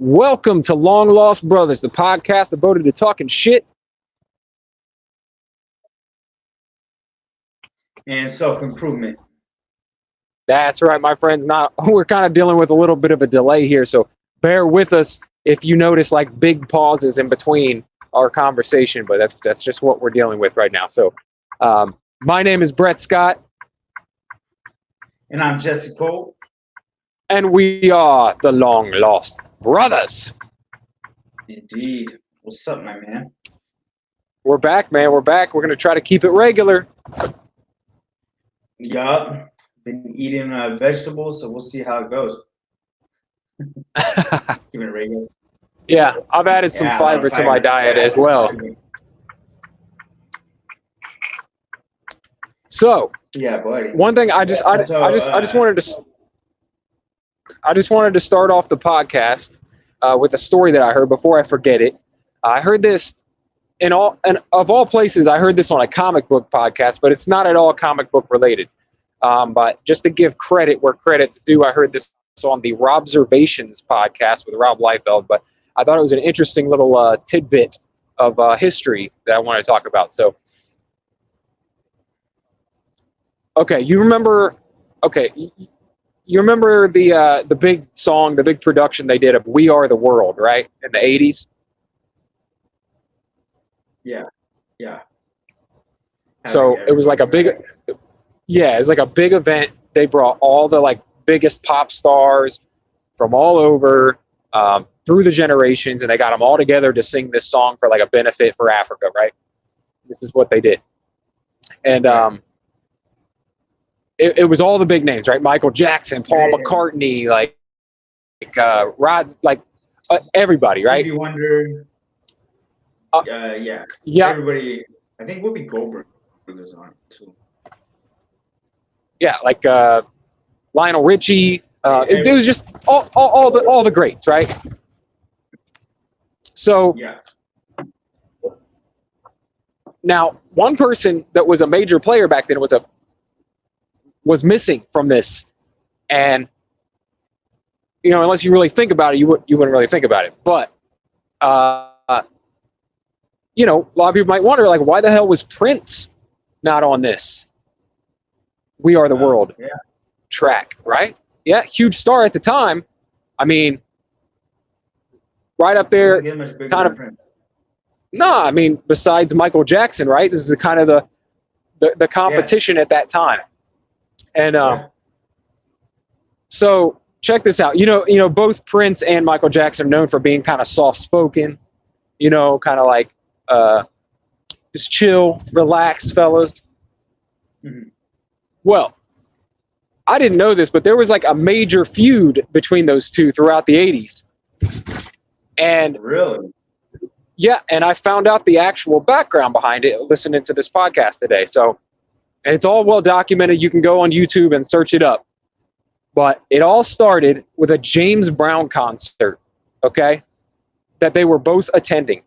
Welcome to Long Lost Brothers, the podcast devoted to talking shit and self-improvement. That's right, my friends. We're kind of dealing with a little bit of a delay here, so bear with us if you notice like big pauses in between our conversation, but that's just what we're dealing with right now. So my name is Brett Scott. And I'm Jesse Cole. And we are the Long Lost Brothers. Indeed. What's up, my man? We're back, man. We're back. We're going to try to keep it regular. Yup. Been eating vegetables, so we'll see how it goes. Keep it regular. Yeah, I've added some fiber to my diet as well. So, yeah, buddy. One thing I just wanted to start off the podcast with a story that I heard before I forget it. I heard this of all places. I heard this on a comic book podcast, but it's not at all comic book related. But just to give credit where credit's due, I heard this on the Robservations podcast with Rob Liefeld. But I thought it was an interesting little tidbit of history that I want to talk about. So, okay, you remember the big song, the big production they did of "We Are the World," right, in the 80s? Yeah. So it was like a big event. They brought all the like biggest pop stars from all over through the generations, and they got them all together to sing this song for like a benefit for Africa, right? This is what they did, and it was all the big names, right? Michael Jackson, Paul McCartney, everybody, right? Stevie Wonder. Yeah. Everybody. I think Whoopi Goldberg was on it too. Yeah, like Lionel Richie. It was just all the greats, right? So now one person that was a major player back then was missing from this, and unless you really think about it, you wouldn't really think about it. But a lot of people might wonder, like, why the hell was Prince not on this "We Are the World" track, right? Yeah, huge star at the time. I mean, right up there, kind of. No, I mean, besides Michael Jackson, right? This is kind of the competition at that time. And so check this out. Both Prince and Michael Jackson are known for being kind of soft-spoken, kind of like just chill, relaxed fellas. Mm-hmm. Well, I didn't know this, but there was like a major feud between those two throughout the 80s. And really? Yeah, and I found out the actual background behind it listening to this podcast today. So, and it's all well documented. You can go on YouTube and search it up. But it all started with a James Brown concert, okay, that they were both attending.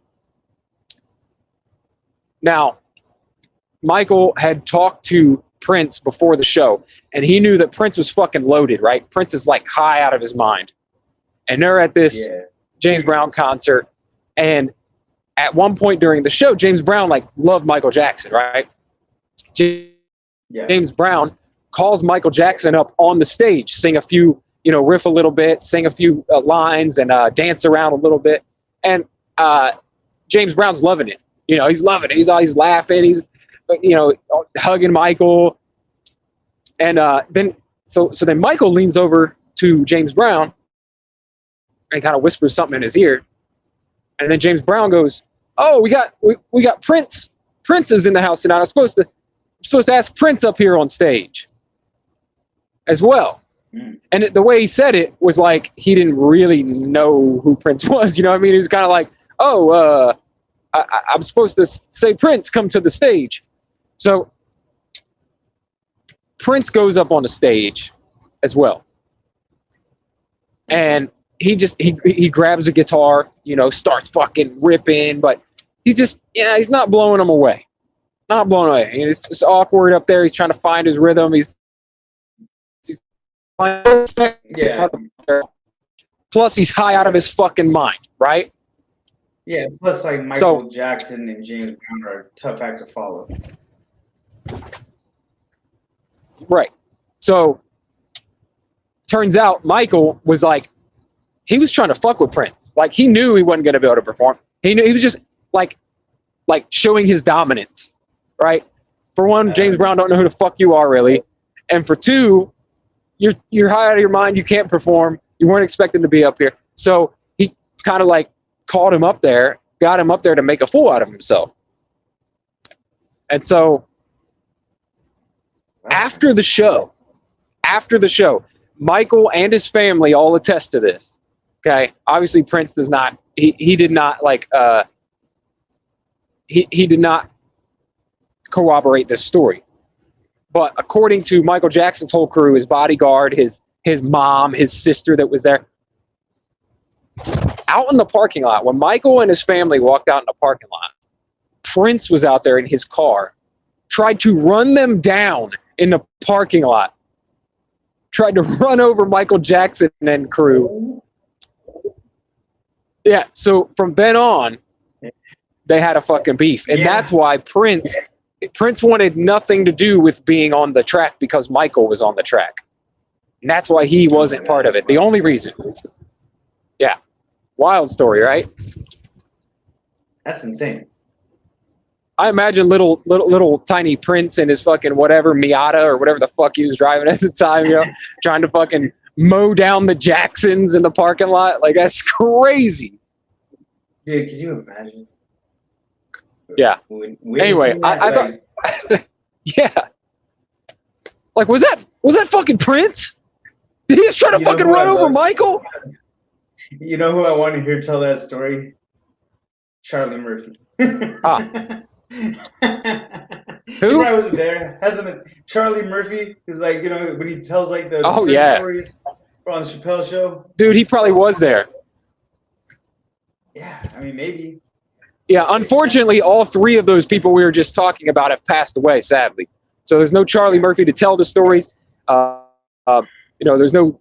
Now, Michael had talked to Prince before the show, and he knew that Prince was fucking loaded, right? Prince is like high out of his mind. And they're at this James Brown concert, and at one point during the show, James Brown loved Michael Jackson, right? James Brown calls Michael Jackson up on the stage, sing a few, riff a little bit, sing a few lines, and dance around a little bit. And James Brown's loving it. He's loving it. He's always laughing. He's, hugging Michael. And then Michael leans over to James Brown and kind of whispers something in his ear. And then James Brown goes, "Oh, we got Prince. Prince is in the house tonight. I'm supposed to ask Prince up here on stage as well." And the way he said it was like he didn't really know who Prince was. You know what I mean? He was kind of like, "Oh, I'm supposed to say Prince, come to the stage." So Prince goes up on the stage as well. And he grabs a guitar, starts fucking ripping, but he's not blowing them away. Not blown away. It's just awkward up there. He's trying to find his rhythm. Plus, he's high out of his fucking mind, right? Yeah. Plus, like Michael Jackson and James Brown are a tough act to follow. Right. So, turns out Michael was like, he was trying to fuck with Prince. Like, he knew he wasn't going to be able to perform. He knew he was just like showing his dominance, right? For one, James Brown don't know who the fuck you are, really. And for two, you're high out of your mind. You can't perform. You weren't expecting to be up here. So he kind of like called him up there, got him up there to make a fool out of himself. And so after the show, Michael and his family all attest to this. Okay. Obviously Prince does not, he did not like, he did not corroborate this story. But according to Michael Jackson's whole crew, his bodyguard, his mom, his sister that was there, out in the parking lot, when Michael and his family walked out in the parking lot, Prince was out there in his car, tried to run them down in the parking lot, tried to run over Michael Jackson and crew. Yeah, so from then on, they had a fucking beef. And that's why Prince wanted nothing to do with being on the track because Michael was on the track. And that's why he wasn't part of it. The only reason. Yeah. Wild story, right? That's insane. I imagine little tiny Prince and his fucking whatever Miata or whatever the fuck he was driving at the time, trying to fucking mow down the Jacksons in the parking lot. Like, that's crazy. Dude, could you imagine? Yeah. Anyway, I thought, yeah. Like, was that fucking Prince? Did he just try to fucking run over Michael? You know who I want to hear tell that story? Charlie Murphy. Who? I wasn't there. Charlie Murphy is like, when he tells like the stories on the Chappelle show. Dude, he probably was there. Yeah, I mean, maybe. Yeah, unfortunately, all three of those people we were just talking about have passed away, sadly. So there's no Charlie Murphy to tell the stories. There's no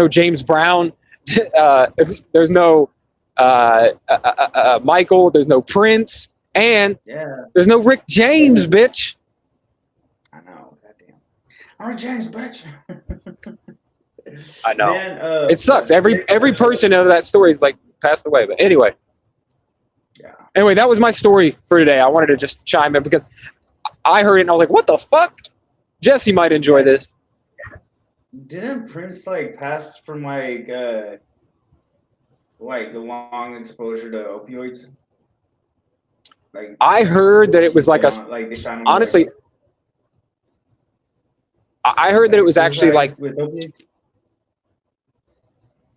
James Brown. There's no Michael. There's no Prince. And there's no Rick James, bitch. I know. Goddamn. I'm Rick James, bitch. I know. Man, it sucks. Every person out of that story is like passed away. But anyway. Yeah. Anyway, that was my story for today. I wanted to just chime in because I heard it and I was like, what the fuck? Jesse might enjoy this. Didn't Prince like pass from like the long exposure to opioids? Like, I heard that it was like honestly, I heard that it was actually like with opiates.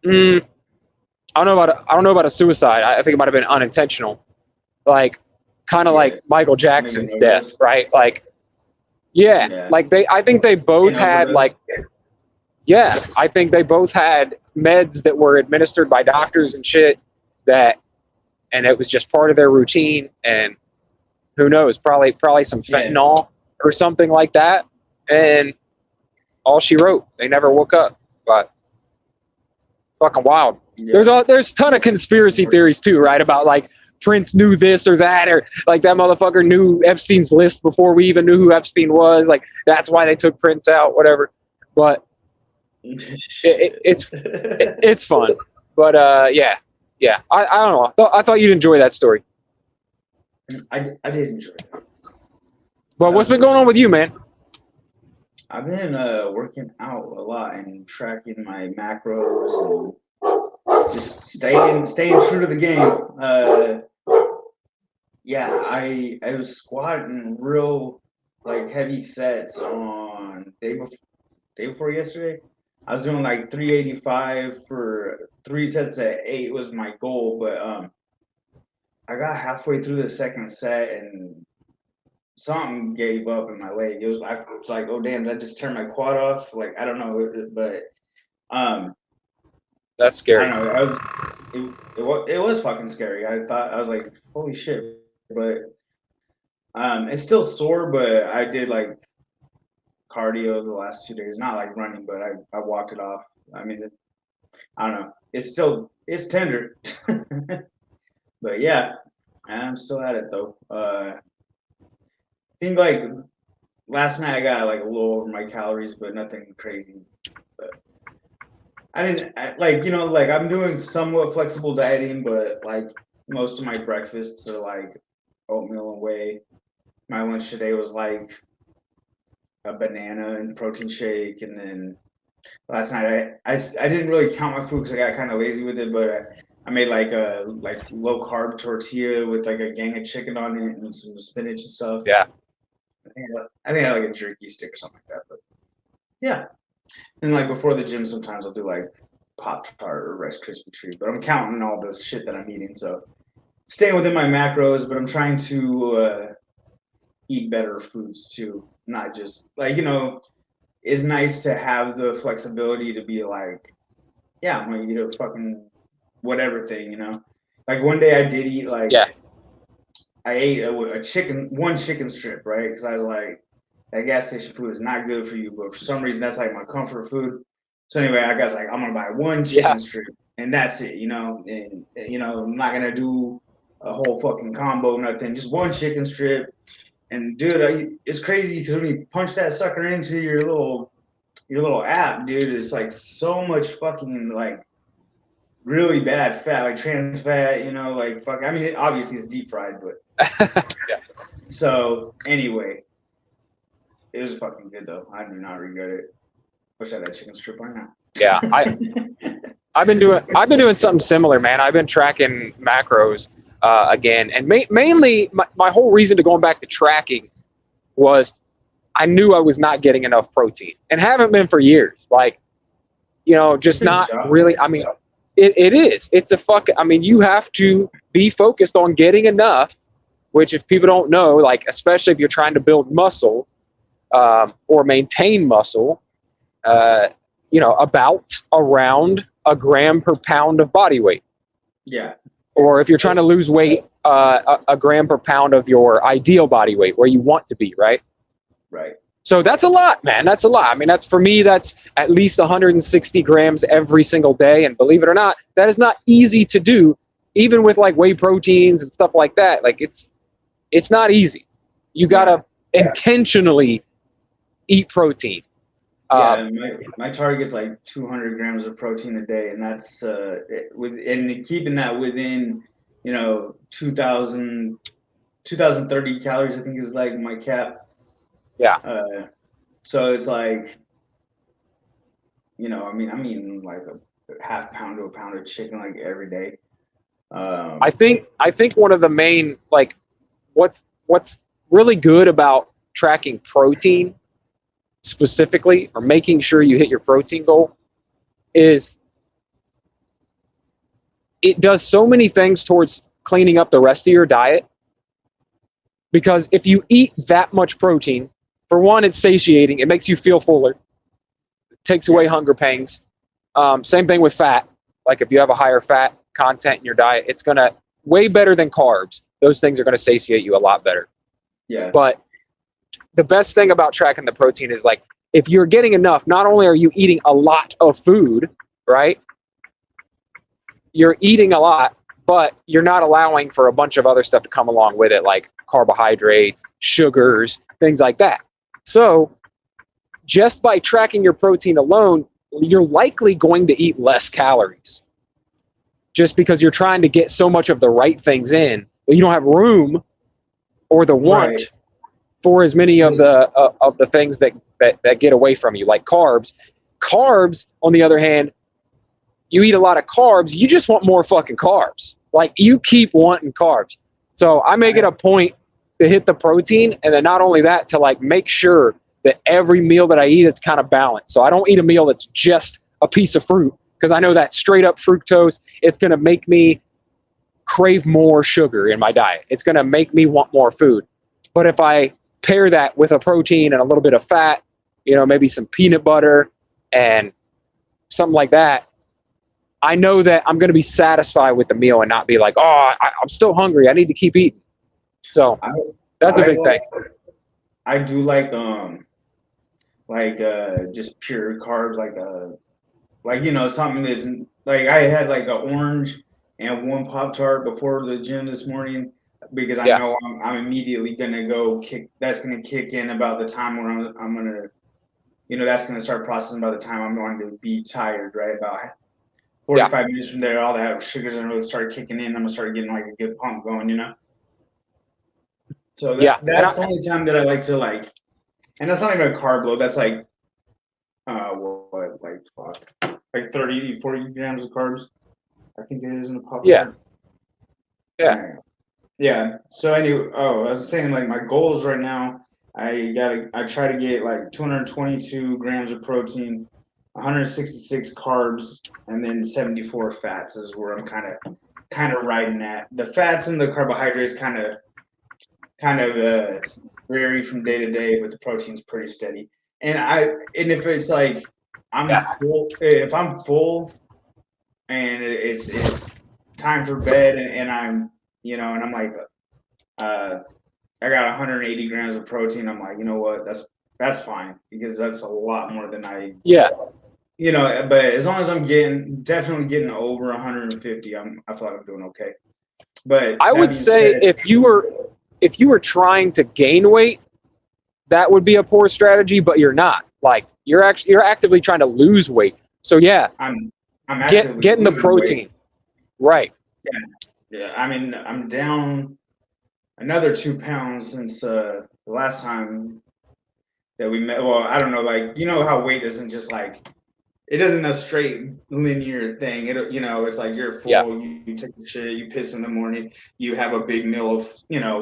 I don't know about a suicide. I think it might have been unintentional, like kind of like Michael Jackson's death, right? Like, like I think they both had like, I think they both had meds that were administered by doctors and shit and it was just part of their routine. And who knows, probably some fentanyl or something like that. And all she wrote, they never woke up. But fucking wild. Yeah. There's a ton of conspiracy theories too, right? About like Prince knew this or that, or like that motherfucker knew Epstein's list before we even knew who Epstein was. Like that's why they took Prince out, whatever. But it's fun. But I don't know. I thought you'd enjoy that story. I did enjoy it. But what's been going on with you, man? I've been working out a lot and tracking my macros and just staying true to the game. I was squatting real like heavy sets on day before yesterday. I was doing like 385 for 3 sets at 8 was my goal, but I got halfway through the second set and something gave up in my leg. I was like, oh damn, did I just turn my quad off? Like I don't know, but that's scary. I don't know. It was fucking scary. I was like, holy shit, but it's still sore. But I did like cardio the last 2 days, not like running, but I walked it off. I mean, I don't know. it's tender. But yeah, I'm still at it though. I think like last night I got like a little over my calories, but nothing crazy. But like I'm doing somewhat flexible dieting, but like most of my breakfasts are like oatmeal and whey. My lunch today was like a banana and protein shake, and then last night I didn't really count my food because I got kind of lazy with it, but I made like a low carb tortilla with like a gang of chicken on it and some spinach and stuff. Yeah. I think I had like a jerky stick or something like that. But yeah, and like before the gym, sometimes I'll do like Pop Tart or Rice Krispie treat, but I'm counting all the shit that I'm eating, so staying within my macros. But I'm trying to eat better foods too, not just like it's nice to have the flexibility to be like, yeah, I'm gonna eat a fucking whatever thing, Like one day I did eat like Yeah. I ate one chicken strip, right? Because I was like, that gas station food is not good for you, but for some reason that's like my comfort food. So anyway, I guess like I'm gonna buy one chicken strip and that's it, and I'm not gonna do a whole fucking combo, nothing, just one chicken strip. And dude, it's crazy because when you punch that sucker into your little app, dude, it's like so much fucking like really bad fat, like trans fat, like fuck. I mean, obviously it's deep fried, but Yeah. So anyway, it was fucking good though. I do not regret it. Wish I had that chicken strip right now. Yeah. I've been doing something similar, man. I've been tracking macros again, and mainly my whole reason to going back to tracking was I knew I was not getting enough protein and haven't been for years. Like, just not really. I mean, it is. It's a fuck. I mean, you have to be focused on getting enough, which if people don't know, like, especially if you're trying to build muscle or maintain muscle, about around a gram per pound of body weight. Yeah. Or if you're trying to lose weight, a gram per pound of your ideal body weight, where you want to be, right? Right. So that's a lot, man. That's a lot. I mean, that's at least 160 grams every single day. And believe it or not, that is not easy to do, even with like whey proteins and stuff like that. Like it's not easy. You gotta intentionally eat protein. My target is like 200 grams of protein a day, and that's keeping that within 2030 calories. I think is like my cap. Yeah. So it's like, I'm eating like a half pound to a pound of chicken like every day. I think one of the main, like, what's really good about tracking protein specifically, or making sure you hit your protein goal, is it does so many things towards cleaning up the rest of your diet. Because if you eat that much protein, for one, it's satiating. It makes you feel fuller. It takes away hunger pangs. Same thing with fat. Like if you have a higher fat content in your diet, it's going to, way better than carbs. Those things are going to satiate you a lot better. Yeah. But the best thing about tracking the protein is, like, if you're getting enough, not only are you eating a lot of food, right? You're eating a lot, but you're not allowing for a bunch of other stuff to come along with it, like carbohydrates, sugars, things like that. So just by tracking your protein alone, you're likely going to eat less calories, just because you're trying to get so much of the right things in, but you don't have room or the want for as many of the things that get away from you, like carbs. Carbs, on the other hand, you eat a lot of carbs, you just want more fucking carbs. Like, you keep wanting carbs. So I make it a point to hit the protein, and then not only that, to like make sure that every meal that I eat is kind of balanced. So I don't eat a meal that's just a piece of fruit, because I know that straight up fructose, it's going to make me crave more sugar in my diet. It's going to make me want more food. But if I pair that with a protein and a little bit of fat, maybe some peanut butter and something like that, I know that I'm going to be satisfied with the meal and not be like, oh, I'm still hungry, I need to keep eating. So that's a big thing. I do like just pure carbs, like something that's Like I had like an orange and one Pop-Tart before the gym this morning because I Yeah. know I'm immediately gonna go kick. That's gonna kick in about the time where I'm gonna, that's gonna start processing by the time I'm going to be tired, right? About Yeah. 45 minutes from there, all that sugar's gonna really start kicking in. I'm gonna start getting like a good pump going. So Yeah. that's the only time that I like to like, and that's not even a carb load. That's like, like fuck, like 30, 40 grams of carbs. I think it is in a Pop Tart. Yeah. Yeah. So anyway, I was saying like my goals right now. I try to get like 222 grams of protein, 166 carbs, and then 74 fats is where I'm kind of riding at. The fats and the carbohydrates kind of vary from day to day, but the protein's pretty steady. And if it's like full, if I'm full and it's time for bed and I'm and I'm like I got 180 grams of protein. I'm like, you know what? That's fine because that's a lot more than Yeah. But as long as I'm definitely getting over 150, I feel like I'm doing okay. But I would say if you were trying to gain weight, that would be a poor strategy, but you're not. Like you're actively trying to lose weight. So yeah, I'm actively getting the losing protein. weight. Right. Yeah. I mean, I'm down another 2 pounds since the last time that we met. Well, I don't know, like how weight isn't just like it isn't a straight linear thing. It's like you're full, Yeah. you take your shit, you piss in the morning, you have a big meal of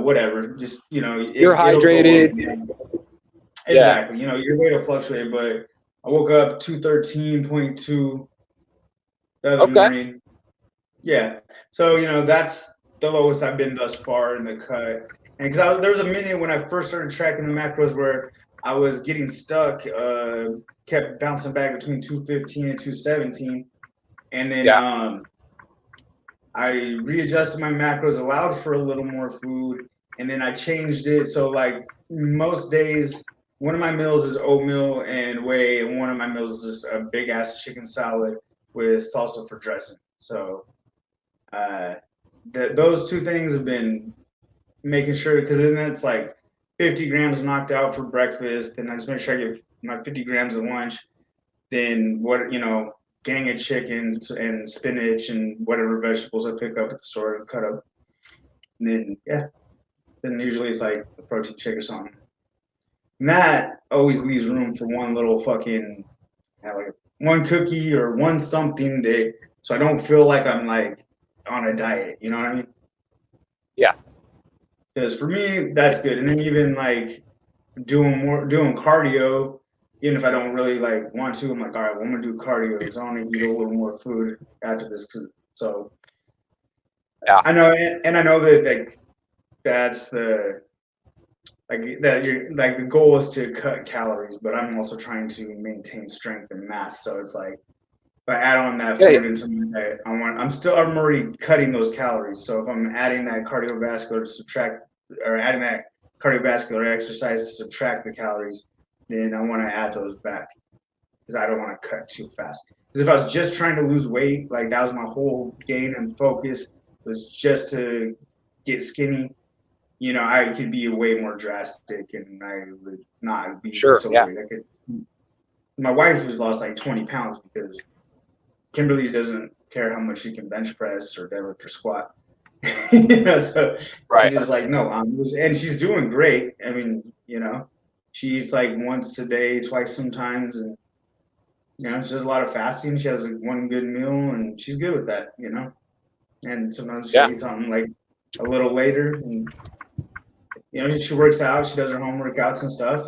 whatever. Just You're hydrated. Exactly. Your weight will fluctuate, but I woke up 213.2 the other morning. Yeah. So, that's the lowest I've been thus far in the cut. And because there was a minute when I first started tracking the macros where I was getting stuck, kept bouncing back between 215 and 217. And then I readjusted my macros, allowed for a little more food, and then I changed it. So, like most days, one of my meals is oatmeal and whey, and one of my meals is just a big ass chicken salad with salsa for dressing. So, those two things have been making sure, because then it's like 50 grams knocked out for breakfast, and I just make sure I get my 50 grams at lunch. Then gang of chicken and spinach and whatever vegetables I pick up at the store and cut up. And then usually it's like a protein shake or something. And that always leaves room for one little fucking like one cookie or one something so I don't feel like I'm like on a diet. You know what I mean? Yeah. Because for me, that's good. And then even like doing cardio, even if I don't really like want to, I'm like, all right, well, I'm gonna do cardio because I want to eat a little more food after this. So I know, and I know that like that's the you're like the goal is to cut calories, but I'm also trying to maintain strength and mass. So it's like if I add on that food into my diet, I'm already cutting those calories. So if I'm adding that cardiovascular to subtract, or adding that cardiovascular exercise to subtract the calories, then I want to add those back because I don't want to cut too fast. Because if I was just trying to lose weight, like that was my whole gain and focus was just to get skinny, I could be way more drastic and I would not be so great. My wife has lost like 20 pounds because Kimberly doesn't care how much she can bench press or deadlift or squat. So she's just like, no, and she's doing great. I mean, she's like once a day, twice sometimes, and she does a lot of fasting. She has one good meal, and she's good with that. And sometimes she eats something like a little later, and she works out. She does her home workouts and stuff,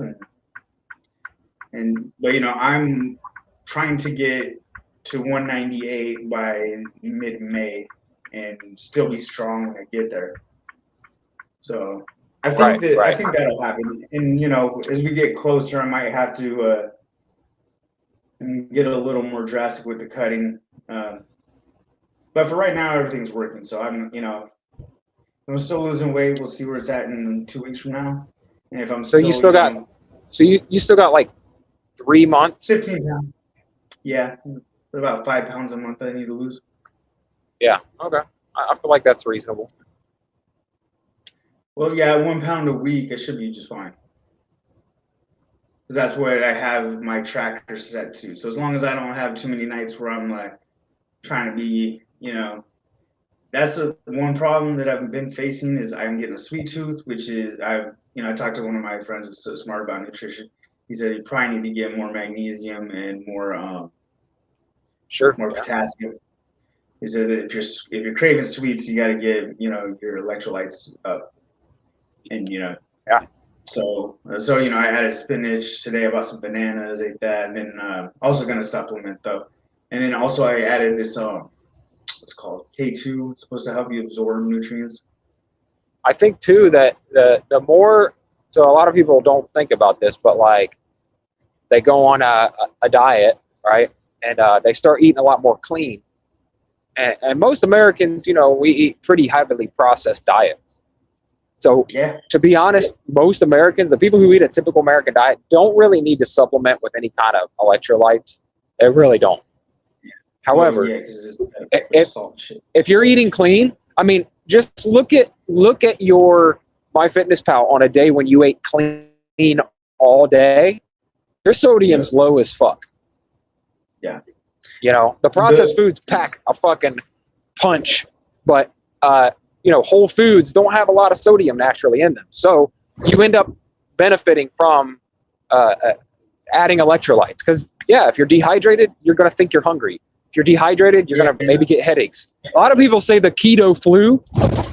but I'm trying to get to 198 by mid-May and still be strong when I get there. So I think that'll happen. And as we get closer, I might have to get a little more drastic with the cutting. But for right now, everything's working. So I'm still losing weight. We'll see where it's at in 2 weeks from now. And if I'm you still got like 3 months. 15 pounds. Yeah, about 5 pounds a month I need to lose. Yeah. Okay. I feel like that's reasonable. Well, yeah, 1 pound a week, I should be just fine. Because that's what I have my tracker set to. So as long as I don't have too many nights where I'm like trying to be, that's one problem that I've been facing is I'm getting a sweet tooth, which is I talked to one of my friends that's so smart about nutrition. He said you probably need to get more magnesium and more potassium. He said that if you're craving sweets, you got to get your electrolytes up, and Yeah. So I added spinach today. I bought some bananas, ate that, and then also gonna supplement though, and then also I added this what's called K2. It's supposed to help you absorb nutrients. I think too that the more, so a lot of people don't think about this, but like they go on a diet, right, and they start eating a lot more clean, and most Americans, we eat pretty heavily processed diets. So to be honest, most Americans, the people who eat a typical American diet, don't really need to supplement with any kind of electrolytes. They really don't. Yeah. However, if you're eating clean, I mean, just look at your MyFitnessPal on a day when you ate clean all day. Your sodium's low as fuck. Yeah. The processed foods pack a fucking punch, but whole foods don't have a lot of sodium naturally in them. So you end up benefiting from adding electrolytes. Because, if you're dehydrated, you're going to think you're hungry. If you're dehydrated, you're going to maybe get headaches. A lot of people say the keto flu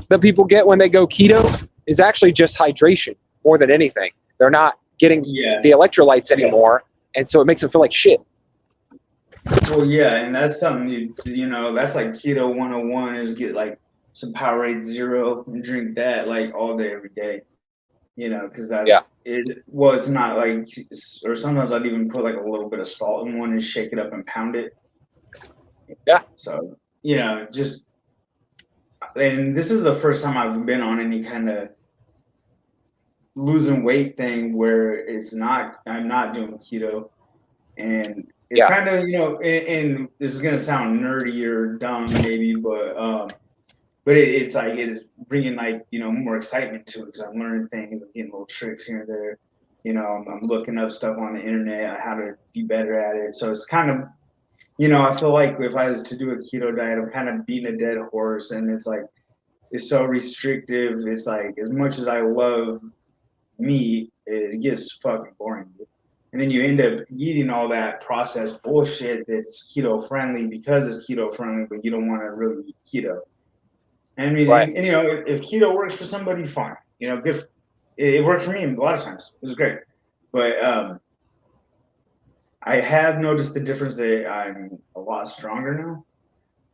that people get when they go keto is actually just hydration more than anything. They're not getting the electrolytes anymore, and so it makes them feel like shit. Well, yeah, and that's something, that's like keto 101 is get like some Powerade Zero and drink that like all day, every day, because it's not like, or sometimes I'd even put like a little bit of salt in one and shake it up and pound it. Yeah. So, just, and this is the first time I've been on any kind of losing weight thing where I'm not doing keto, and it's kind of, and this is going to sound nerdy or dumb maybe, but it's like, it is bringing like, more excitement to it because I'm learning things, I'm getting little tricks here and there. I'm looking up stuff on the internet on how to be better at it. So it's kind of, I feel like if I was to do a keto diet, I'm kind of beating a dead horse, and it's like, it's so restrictive. It's like, as much as I love meat, it gets fucking boring. And then you end up eating all that processed bullshit that's keto friendly because it's keto friendly, but you don't want to really eat keto. I mean, and, if keto works for somebody, fine. Good. It worked for me a lot of times. It was great. But I have noticed the difference that I'm a lot stronger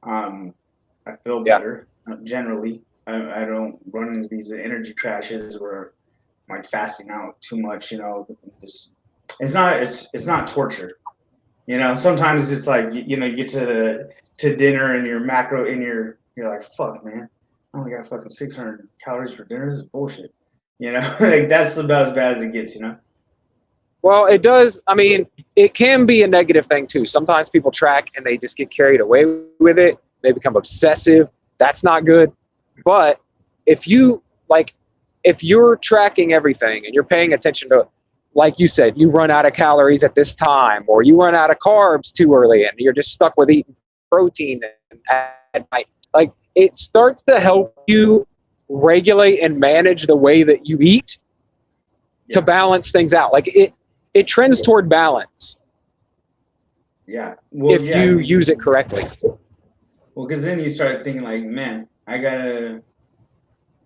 now. I feel better generally. I don't run into these energy crashes where I'm like fasting out too much. It's not torture. Sometimes it's like you get to dinner and your macro and you're like, fuck, man, I only got fucking 600 calories for dinner. This is bullshit. Like that's about as bad as it gets. Well, it does. I mean, it can be a negative thing too. Sometimes people track and they just get carried away with it. They become obsessive. That's not good. But if you're tracking everything and you're paying attention to, like you said, you run out of calories at this time, or you run out of carbs too early and you're just stuck with eating protein at night. Like, it starts to help you regulate and manage the way that you eat to balance things out. Like, it trends toward balance. Yeah. If you use it correctly. Well, because then you start thinking like, man, I gotta,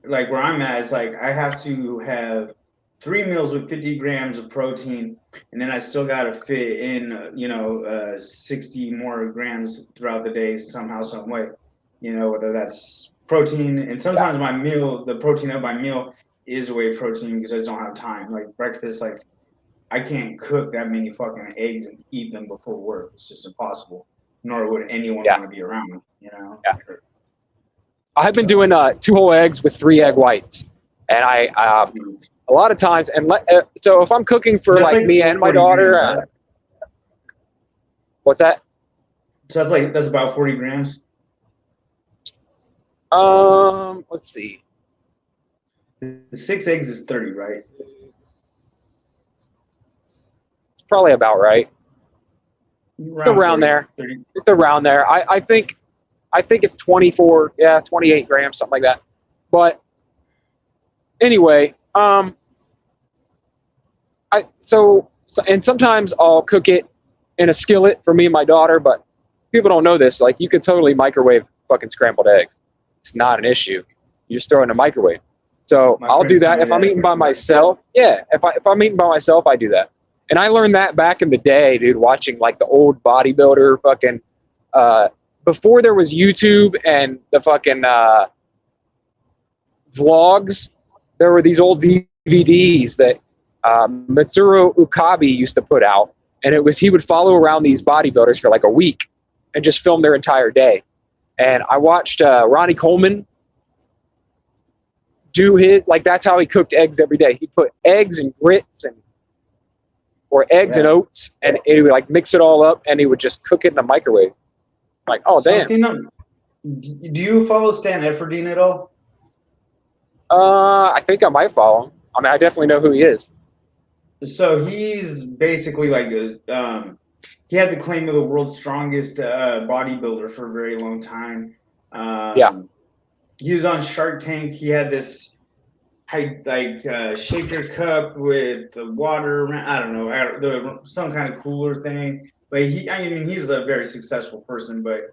like where I'm at, it's like I have to have 3 meals with 50 grams of protein, and then I still gotta fit in, 60 more grams throughout the day somehow, some way. Whether that's protein, and sometimes my meal, the protein of my meal is whey protein because I just don't have time. Like breakfast, like I can't cook that many fucking eggs and eat them before work. It's just impossible. Nor would anyone want to be around me. Yeah. I've been doing 2 whole eggs with 3 egg whites, and I a lot of times, and so if I'm cooking for like me and my daughter, what's that? So that's about 40 grams. Let's see. The 6 eggs is 30, right? It's probably about right. It's around 30, there. 30. It's around there. I think it's 24, 28 grams, something like that. But anyway, and sometimes I'll cook it in a skillet for me and my daughter, but people don't know this. Like, you could totally microwave fucking scrambled eggs. It's not an issue. You just throw it in a microwave. So I'll do that if I'm eating by myself. Yeah, if I'm eating by myself, I do that. And I learned that back in the day, dude, watching like the old bodybuilder fucking before there was YouTube and the fucking vlogs. There were these old DVDs that Mitsuru Ukabe used to put out, and he would follow around these bodybuilders for like a week and just film their entire day. And I watched Ronnie Coleman do his, like, that's how he cooked eggs every day. He put eggs and grits or eggs and oats, and he would like mix it all up, and he would just cook it in the microwave. Like, oh damn. Do you follow Stan Efferdine at all? I think I might follow him. I mean, I definitely know who he is. So he's basically like he had the claim of the world's strongest bodybuilder for a very long time. He was on Shark Tank. He had this shaker cup with the water. I don't know, some kind of cooler thing. But he's a very successful person. But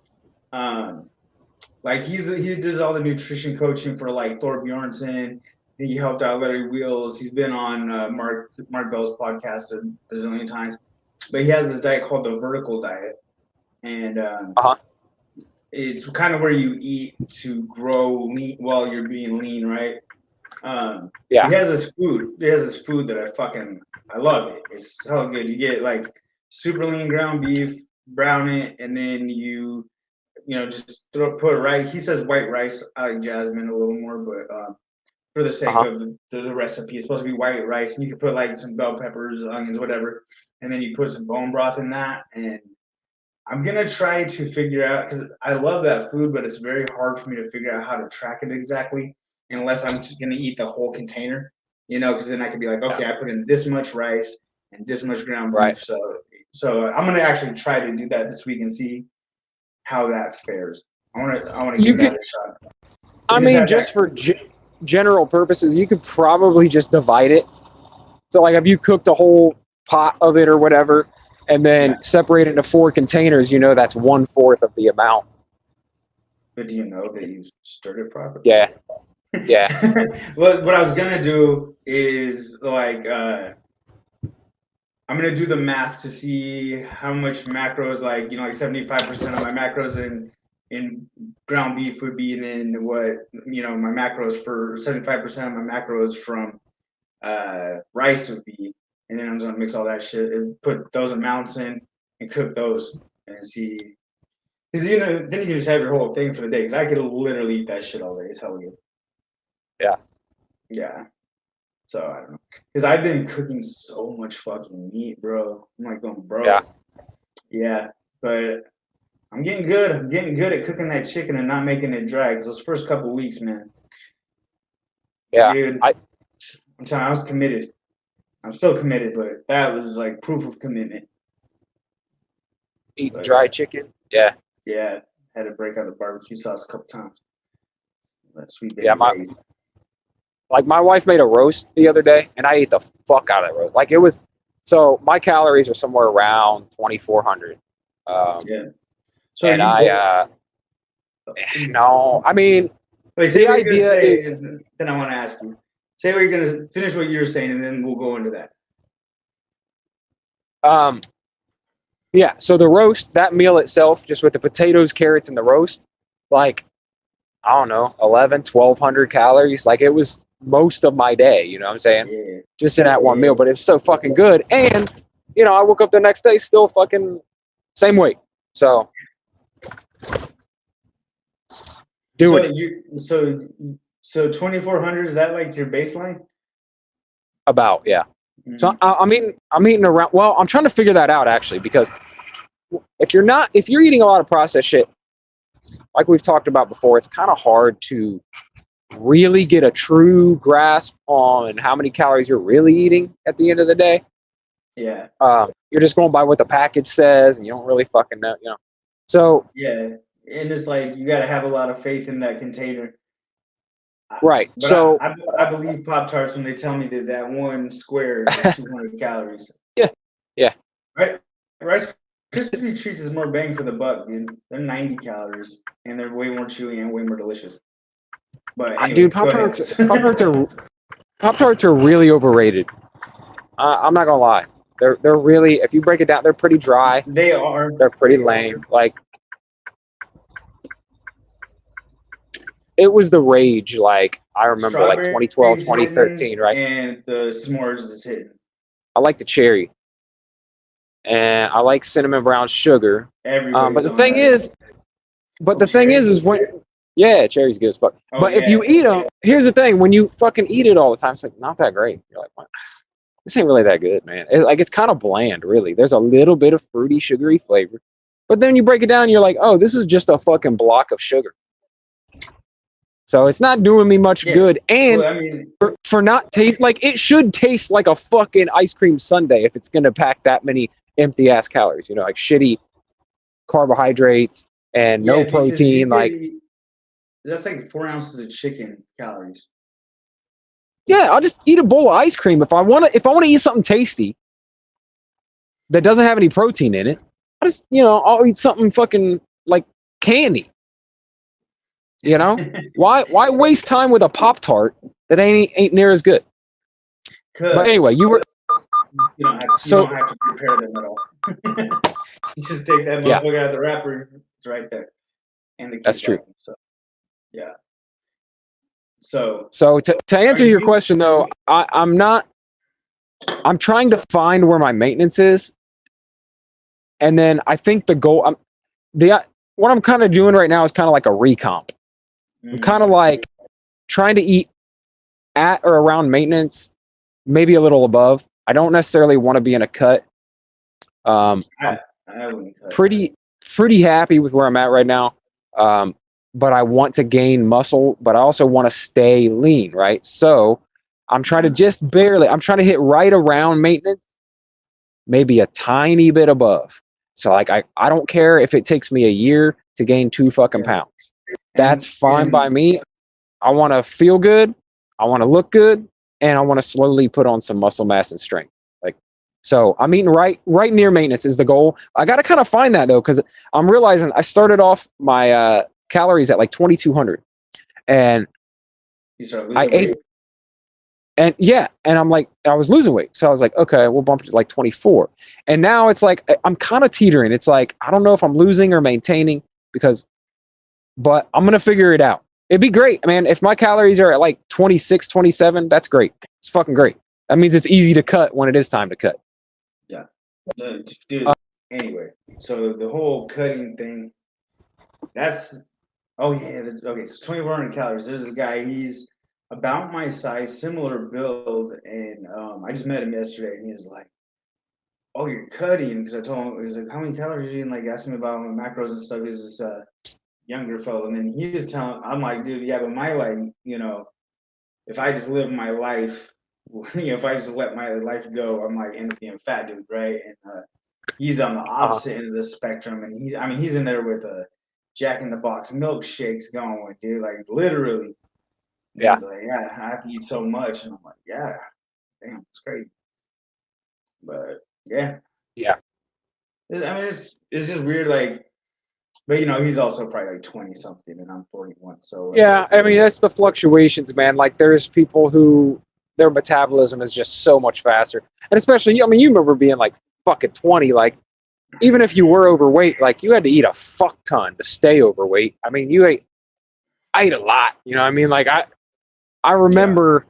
he does all the nutrition coaching for like Thor Bjornsson. He helped out Larry Wheels. He's been on Mark Bell's podcast a bazillion times. But he has this diet called the vertical diet, and it's kind of where you eat to grow lean while you're being lean, right? He has this food. He has this food that I love it. It's so good. You get like super lean ground beef, brown it, and then you just put rice. He says white rice. I like jasmine a little more, but for the sake of the recipe, it's supposed to be white rice, and you can put like some bell peppers, onions, whatever, and then you put some bone broth in that. And I'm gonna try to figure out, because I love that food, but it's very hard for me to figure out how to track it exactly, unless I'm gonna eat the whole container, because then I could be like, okay, I put in this much rice and this much ground beef. Right. So I'm gonna actually try to do that this week and see how that fares. I want to give that a shot. I mean, just for general purposes, you could probably just divide it. So like if you cooked a whole pot of it or whatever, and then separate it into 4 containers, that's 1/4 of the amount. But do you know that you stirred it properly? Yeah. Well, what I was gonna do is like I'm gonna do the math to see how much macros, like 75% of my macros in ground beef would be, and then what my macros for 75% of my macros from rice would be, and then I'm just gonna mix all that shit and put those amounts in and cook those and see, because then you can just have your whole thing for the day. Because I could literally eat that shit all day. It's hella good. Yeah. So I don't know, because I've been cooking so much fucking meat, bro. I'm like going broke. Yeah, but I'm getting good. I'm getting good at cooking that chicken and not making it dry. Because those first couple weeks, man. Yeah. Dude, I'm telling you, I was committed. I'm still committed, but that was like proof of commitment. Eating dry chicken? Yeah. Yeah. Had to break out the barbecue sauce a couple times. That sweet baby raised. Like my wife made a roast the other day, and I ate the fuck out of that roast. Like so my calories are somewhere around 2,400. So and no, I mean, the idea is. Then I want to ask you. Say what you're gonna finish what you're saying, and then we'll go into that. Yeah. So the roast, that meal itself, just with the potatoes, carrots, and the roast, like, I don't know, 1,100 calories. Like, it was most of my day. You know what I'm saying? Yeah. Just in that one meal, but it was so fucking good. And I woke up the next day still fucking same weight. So. So 2,400, is that like your baseline? About, yeah. Mm-hmm. So I'm eating around. Well, I'm trying to figure that out actually, because if you're eating a lot of processed shit, like we've talked about before, it's kind of hard to really get a true grasp on how many calories you're really eating at the end of the day. Yeah. You're just going by what the package says, and you don't really fucking know, you know. So Yeah, and it's like you got to have a lot of faith in that container. right. But So I believe Pop-Tarts when they tell me that one square is 200 calories. yeah. Right. Rice Krispie treats is more bang for the buck, dude. They're 90 calories, and they're way more chewy and way more delicious. But anyway, Dude, go ahead. Pop-Tarts are really overrated. I'm not gonna lie. They're really, if you break it down, they're pretty dry. They are. They're pretty lame. Like, it was the rage. Like, I remember, like 2012, 2013, right? And the s'mores is hitting. I like the cherry, and I like cinnamon brown sugar. But the thing is, when, yeah, cherry's good as fuck. But if you eat them, here's the thing: when you fucking eat it all the time, it's like not that great. You're like, what? This ain't really that good, man. It's kind of bland, really. There's a little bit of fruity, sugary flavor, but then you break it down, and you're like, oh, this is just a fucking block of sugar. So it's not doing me much good. And well, I mean, for not taste, like, it should taste like a fucking ice cream sundae if it's gonna pack that many empty ass calories. You know, like shitty carbohydrates and no protein. Like, that's like 4 ounces of chicken calories. Yeah, I'll just eat a bowl of ice cream if I want to eat something tasty that doesn't have any protein in it. I'll eat something fucking like candy. You know, why waste time with a Pop-Tart that ain't near as good? But anyway, you don't have to prepare them at all. You just take that motherfucker out of the wrapper. It's right there. And that's true. So, yeah. So to answer your question though, I'm trying to find where my maintenance is, and then I think the goal, what I'm kind of doing right now is kind of like a recomp. I'm kind of like trying to eat at or around maintenance, maybe a little above. I don't necessarily want to be in a cut. I'm pretty happy with where I'm at right now. But I want to gain muscle, but I also want to stay lean, right? So I'm trying to I'm trying to hit right around maintenance, maybe a tiny bit above. So like, I don't care if it takes me a year to gain 2 fucking pounds. That's fine by me. I want to feel good. I want to look good, and I want to slowly put on some muscle mass and strength. Like, so I'm eating right near maintenance is the goal. I got to kind of find that though, because I'm realizing I started off my calories at like 2,200, and I ate, and I'm like, I was losing weight, so I was like, okay, we'll bump it to like 24, and now it's like I'm kind of teetering. It's like I don't know if I'm losing or maintaining, but I'm gonna figure it out. It'd be great, man. If my calories are at like 26, 27, that's great. It's fucking great. That means it's easy to cut when it is time to cut. Yeah, dude. Anyway, so the whole cutting thing, that's okay. So 2,400 calories. There's this guy. He's about my size, similar build, and I just met him yesterday, and he was like, "Oh, you're cutting?" Because I told him, he was like, "How many calories are you?" And like asking me about my macros and stuff. He's this younger fellow, and then he was telling, I'm like, dude, yeah, but my life, if I just live my life, if I just let my life go, I'm like end up being fat, dude, right? And he's on the opposite end of the spectrum, and he's in there with a Jack in the Box milkshakes going, dude, like literally. Yeah. He's like, yeah, I have to eat so much, and I'm like, yeah, damn, it's crazy. But yeah. It's just weird, like. But he's also probably like 20 something, and I'm 41. So yeah, that's the fluctuations, man. Like there's people who their metabolism is just so much faster, and especially you remember being like fucking 20. Like even if you were overweight, like you had to eat a fuck ton to stay overweight. I ate a lot. You know what I mean? Like I remember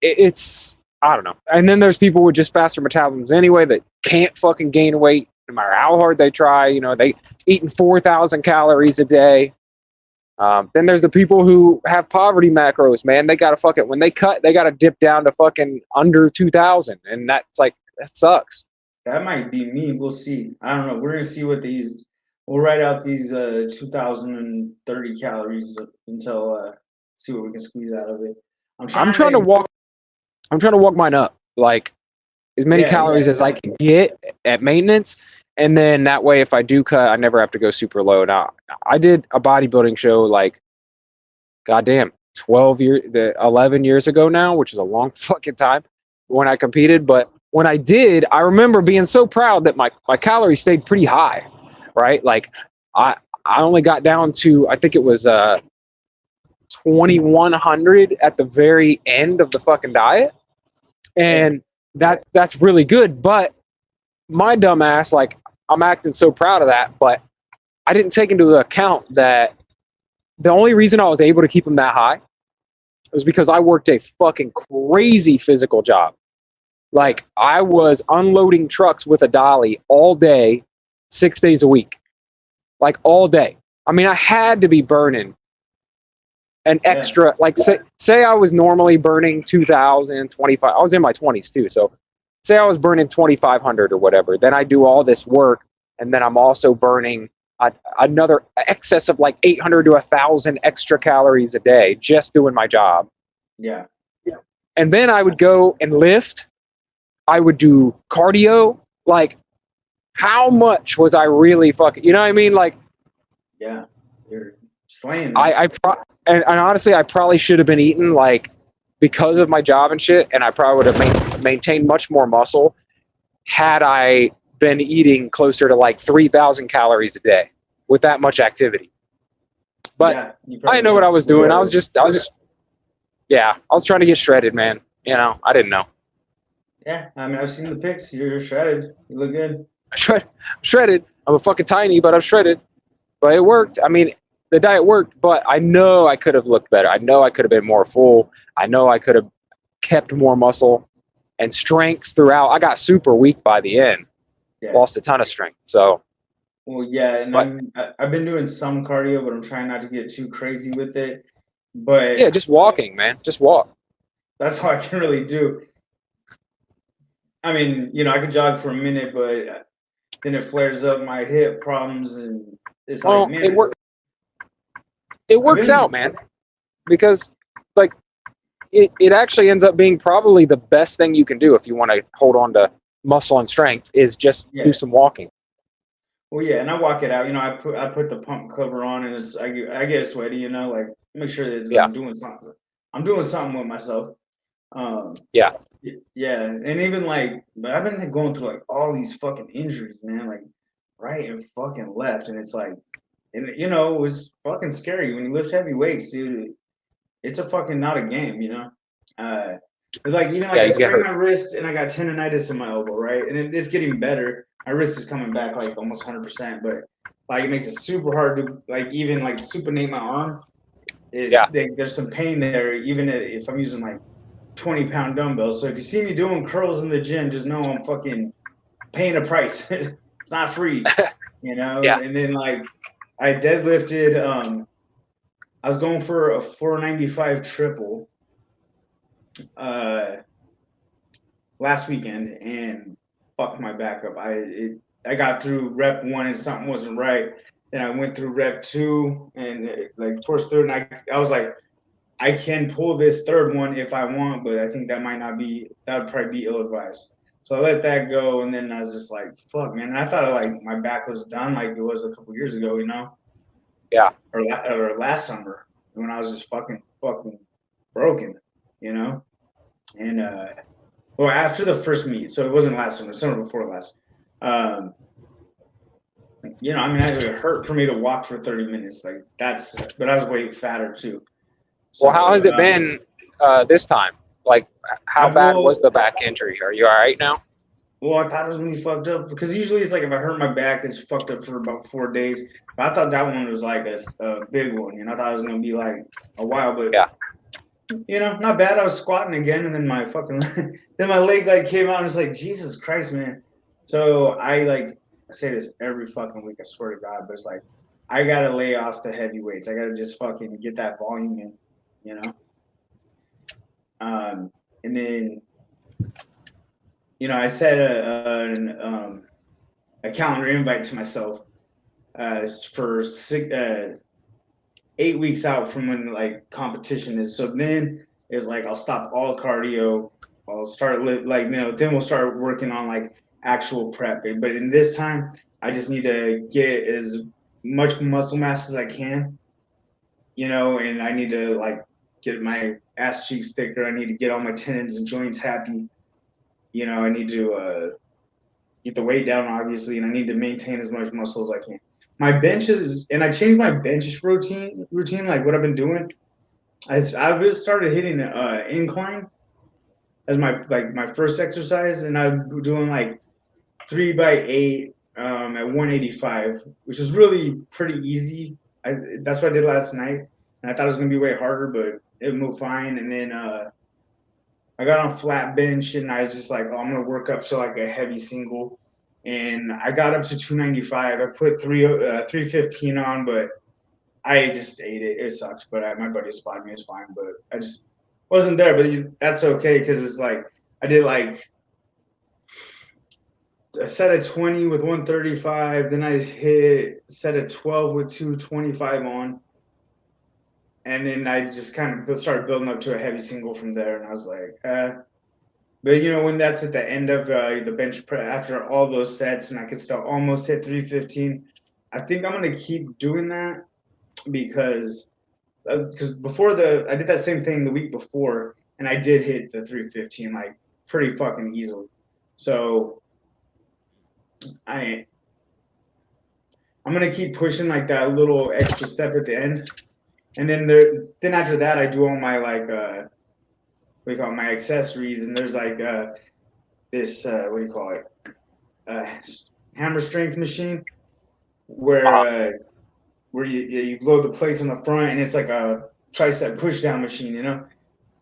it's I don't know. And then there's people with just faster metabolisms anyway that can't fucking gain weight. No matter how hard they try, they eating 4,000 calories a day. Then there's the people who have poverty macros, man. They gotta when they cut, they gotta dip down to fucking under 2,000, and that's like that sucks. that might be me. We'll see. I don't know. We're gonna see what these. We'll write out these 2,030 calories until see what we can squeeze out of it. I'm I'm trying trying to to. walk. I'm trying to walk mine up, like as many Yeah, calories as I can get at maintenance, and then that way, if I do cut, I never have to go super low. Now, I did a bodybuilding show like, goddamn, 11 years ago now, which is a long fucking time when I competed. But when I did, I remember being so proud that my calories stayed pretty high, right? Like I I only got down to, I think it was 2,100 at the very end of the fucking diet, and that's really good. But my dumb ass, like, I'm acting so proud of that, but I didn't take into account that the only reason I was able to keep them that high was because I worked a fucking crazy physical job. Like, I was unloading trucks with a dolly all day, 6 days a week, like all day. I mean, I had to be burning an extra, like, say I was normally burning 2,000, 25. I was in my 20s too. So say I was burning 2,500 or whatever. Then I do all this work, and then I'm also burning another excess of like 800 to 1,000 extra calories a day just doing my job. Yeah. And then I would go and lift. I would do cardio. Like, how much was I really fucking, you know what I mean? Like, Yeah. You're slaying that. and honestly, I probably should have been eating, like, because of my job and shit, and I probably would have maintained much more muscle had I been eating closer to like 3,000 calories a day with that much activity. But I didn't know what I was doing. I was just, yeah, I was trying to get shredded, man. You know, I didn't know. Yeah, I mean, I've seen the pics. You're shredded. You look good. Shredded. I'm a fucking tiny, but I'm shredded. But it worked. I mean, the diet worked, but I know I could have looked better. I know I could have been more full. I know I could have kept more muscle and strength throughout. I got super weak by the end. Yeah. Lost a ton of strength. So. Well, yeah, and I've been doing some cardio, but I'm trying not to get too crazy with it. But yeah, just walking, man. Just walk. That's all I can really do. I mean, I could jog for a minute, but then it flares up my hip problems, and it's like, man, it works out, man, because like it actually ends up being probably the best thing you can do if you want to hold on to muscle and strength is just do some walking. Well, yeah, and I walk it out. I put the pump cover on, and I get sweaty. Like, make sure that I'm doing something. I'm doing something with myself. Yeah, and even like, but I've been going through like all these fucking injuries, man, like right and fucking left, and it's like, and it was fucking scary when you lift heavy weights, dude. It's a fucking not a game, It's like, I sprained my wrist and I got tendonitis in my elbow, right? And it's getting better. My wrist is coming back like almost 100%, but like it makes it super hard to like even like supinate my arm. There's some pain there, even if I'm using like 20-pound dumbbells. So if you see me doing curls in the gym, just know I'm fucking paying a price. It's not free, And then like I deadlifted. I was going for a 495 triple last weekend and fucked my back up. I got through rep 1 and something wasn't right. Then I went through rep 2 and like first third, and I was like, I can pull this third one if I want, but I think that would probably be ill advised. So I let that go, and then I was just like, fuck, man. And I thought like my back was done like it was a couple years ago, Yeah. Or last summer when I was just fucking broken, And well, after the first meet, so it wasn't last summer before last. I mean, it hurt for me to walk for 30 minutes. Like but I was way fatter too. So, well, how has it been this time? Like, how bad was the back injury? Are you all right now? Well, I thought it was going to be fucked up because usually it's like if I hurt my back, it's fucked up for about 4 days. But I thought that one was like a big one. I thought it was going to be like a while, but not bad. I was squatting again, and then my leg like came out and was like, Jesus Christ, man. So I say this every fucking week, I swear to God, but it's like I gotta lay off the heavy weights. I gotta just fucking get that volume in, And then I set a calendar invite to myself for 8 weeks out from when like competition is. So then it's like I'll stop all cardio. I'll start then we'll start working on like actual prep. But in this time, I just need to get as much muscle mass as I can, and I need to like get my ass cheeks thicker. I need to get all my tendons and joints happy. I need to get the weight down, obviously, and I need to maintain as much muscle as I can. My benches, and I changed my bench routine, like what I've been doing. I've just started hitting incline as my first exercise, and I'm doing like 3x8 at 185, which is really pretty easy. That's what I did last night, and I thought it was gonna be way harder, but it moved fine. And then I got on flat bench, and I was just like, oh, I'm gonna work up to like a heavy single, and I got up to 295. I put 315 on, but I just ate it. It sucks, but my buddy spotted me. It's fine, but I just wasn't there. But that's okay because it's like I did like a set of 20 with 135. Then I hit a set of 12 with 225 on. And then I just kind of started building up to a heavy single from there. And I was like, But when that's at the end of the bench press after all those sets, and I could still almost hit 315, I think I'm gonna keep doing that because before I did that same thing the week before, and I did hit the 315 like pretty fucking easily. So I'm gonna keep pushing like that little extra step at the end, and then after that I do all my like what do you call it, my accessories, and there's like this what do you call it, hammer strength machine where you load the plates on the front, and it's like a tricep push down machine, And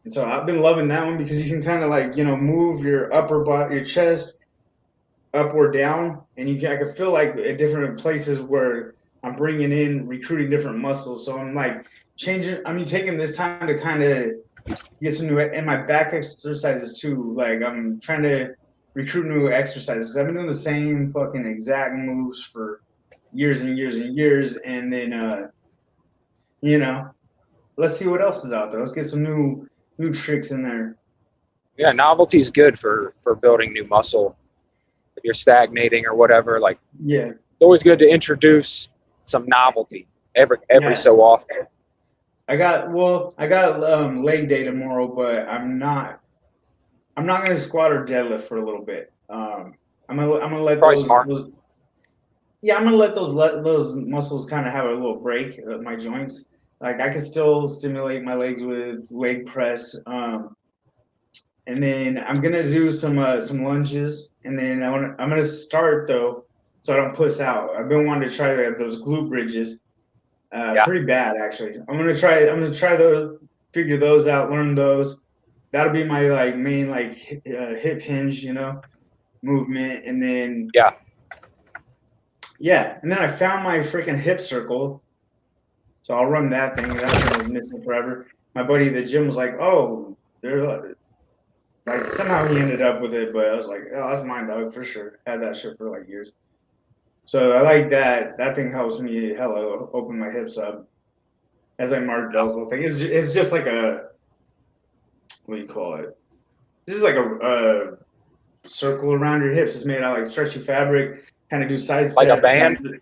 so I've been loving that one because you can kind of like move your upper body, your chest up or down, and I can feel like at different places where I'm bringing in recruiting different muscles. So I'm like taking this time to kind of get some new, and my back exercises too. Like I'm trying to recruit new exercises because I've been doing the same fucking exact moves for years and years and years. And then let's see what else is out there. Let's get some new tricks in there. Yeah, novelty is good for building new muscle. If you're stagnating or whatever, like Yeah, it's always good to introduce some novelty every yeah. so often. I got leg day tomorrow, but I'm not gonna squat or deadlift for a little bit. I'm gonna let Probably smart. I'm gonna let those muscles kind of have a little break. My joints, like I can still stimulate my legs with leg press. And then I'm gonna do some lunges, and then I'm gonna start though, so I don't puss out. I've been wanting to try those glute bridges, pretty bad actually. I'm gonna try those, figure those out, learn those. That'll be my like main like hip hinge, movement, and then and then I found my freaking hip circle, so I'll run that thing. That thing was missing forever. My buddy at the gym was like, "Oh, they're." Like somehow he ended up with it, but I was like, oh, that's mine, dog, for sure. Had that shit for like years. So I like that. That thing helps me hella open my hips up as I mark those little things. It's just like what do you call it? This is like a circle around your hips. It's made out of like stretchy fabric. Kind of do side steps. Like a band?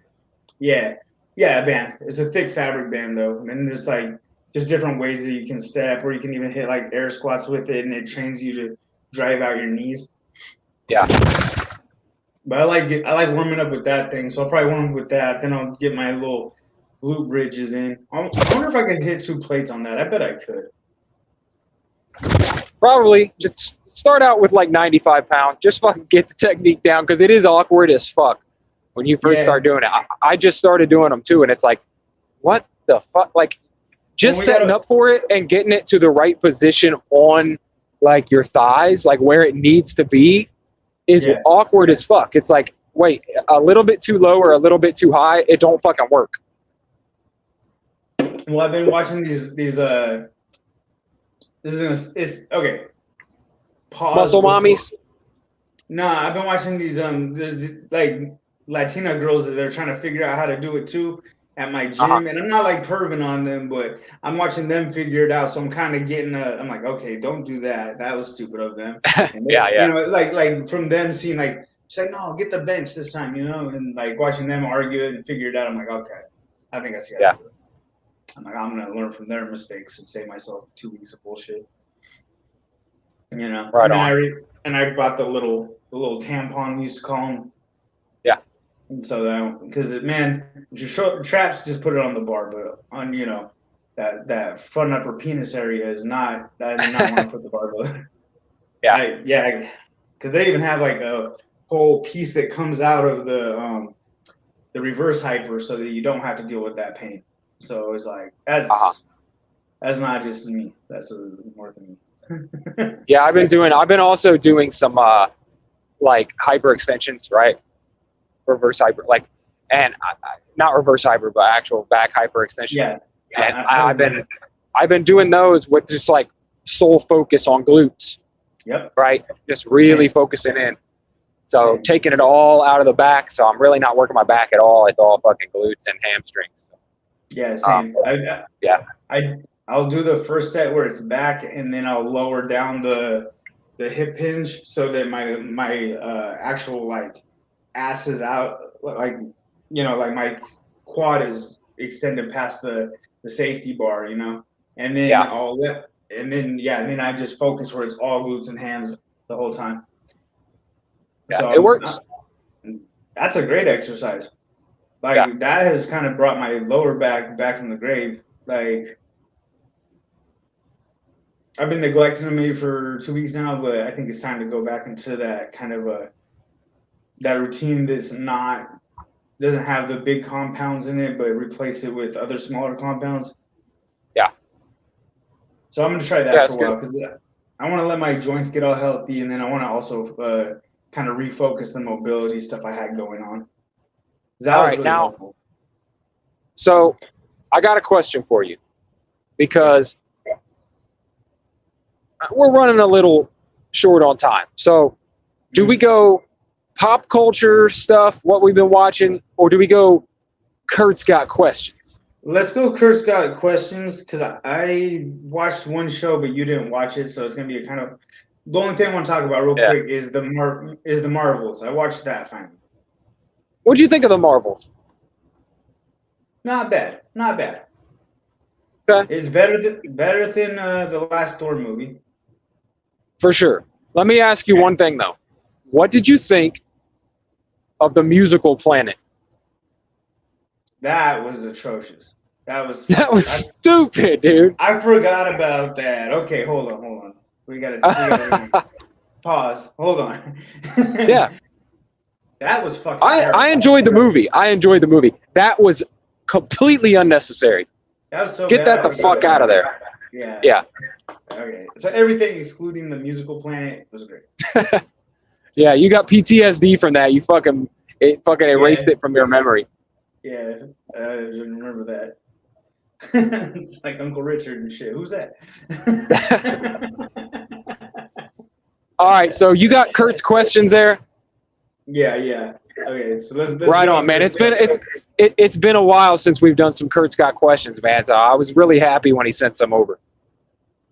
Yeah, a band. It's a thick fabric band though, and there's like just different ways that you can step, or you can even hit like air squats with it, and it trains you to drive out your knees. Yeah. But I like warming up with that thing, so I'll probably warm up with that. Then I'll get my little glute bridges in. I wonder if I could hit 2 plates on that. I bet I could. Probably just start out with like 95 pounds. Just fucking get the technique down because it is awkward as fuck when you first start doing it. I just started doing them too, and it's like, what the fuck? Like, just setting up for it and getting it to the right position on like your thighs, like where it needs to be, is awkward as fuck. It's like, wait, a little bit too low or a little bit too high, it don't fucking work. Well, I've been watching these it's okay. Pause. Muscle mommies? No, I've been watching these there's, like Latina girls that they're trying to figure out how to do it too at my Uh-huh. gym, and I'm not like perving on them, but I'm watching them figure it out. So I'm kind of getting I'm like, okay, don't do that. That was stupid of them. And they, Yeah, yeah, like from them seeing like, she's like, no, get the bench this time, and like watching them argue it and figure it out. I'm like, okay, I think I see how yeah. to do it. I'm like, I'm gonna learn from their mistakes and save myself 2 weeks of bullshit. Right And then on. I bought the little tampon we used to call them. Yeah. And so that because man, traps just put it on the bar, but on that front upper penis area is not. I did not want to put the barbell there. Yeah. Because they even have like a whole piece that comes out of the reverse hyper, so that you don't have to deal with that pain. So it's like Uh-huh. that's not just me. That's more than me. Yeah, I've been also doing some like hyper extensions, right? Reverse hyper, like, and not reverse hyper, but actual back hyper extension. Yeah, And I've heard I've been doing those with just like sole focus on glutes, Yep. right? Just really Same. focusing in. So Same. taking it all out of the back. So I'm really not working my back at all. It's all fucking glutes and hamstrings. Yeah, same. Yeah. I'll do the first set where it's back, and then I'll lower down the hip hinge so that my actual like ass is out, like like my quad is extended past the safety bar, and then Yeah. and then I just focus where it's all glutes and hams the whole time. Yeah. So It works. that's a great exercise. Like Yeah. that has kind of brought my lower back from the grave. Like I've been neglecting them maybe for 2 weeks now, but I think it's time to go back into that kind of that routine doesn't have the big compounds in it, but replace it with other smaller compounds. Yeah. So I'm gonna try that Yeah, for it's a while good. because I want to let my joints get all healthy, and then I want to also kind of refocus the mobility stuff I had going on. 'Cause that All was right. really Now, helpful. so I got a question for you because we're running a little short on time. So do we go pop culture stuff, what we've been watching, or do we go Kurt's got questions? Let's go. Kurt's got questions because I watched one show, but you didn't watch it, so it's gonna be a kind of. The only thing I want to talk about real Yeah. quick is the Marvels. I watched that finally. What'd you think of the Marvels? Not bad. Not bad. Okay. It's better than the last Thor movie. For sure. Let me ask you one thing though. What did you think of the musical Planet? That was atrocious. That was Stupid, dude. I forgot about that. Okay, hold on. We gotta pause. Hold on. Yeah. That was fucking terrible. I enjoyed the movie. That was completely unnecessary. That was so Get bad. that the fuck out of there. Yeah. Yeah. Okay. So everything excluding the musical Planet was great. Yeah, you got PTSD from that. You fucking erased it from your memory. Yeah, I didn't remember that. It's like Uncle Richard and shit. Who's that? All right, so you got Kurt's questions there. Yeah. Okay, so let's right on, man. It's been a while since we've done some Kurt's got questions, man. So I was really happy when he sent some over.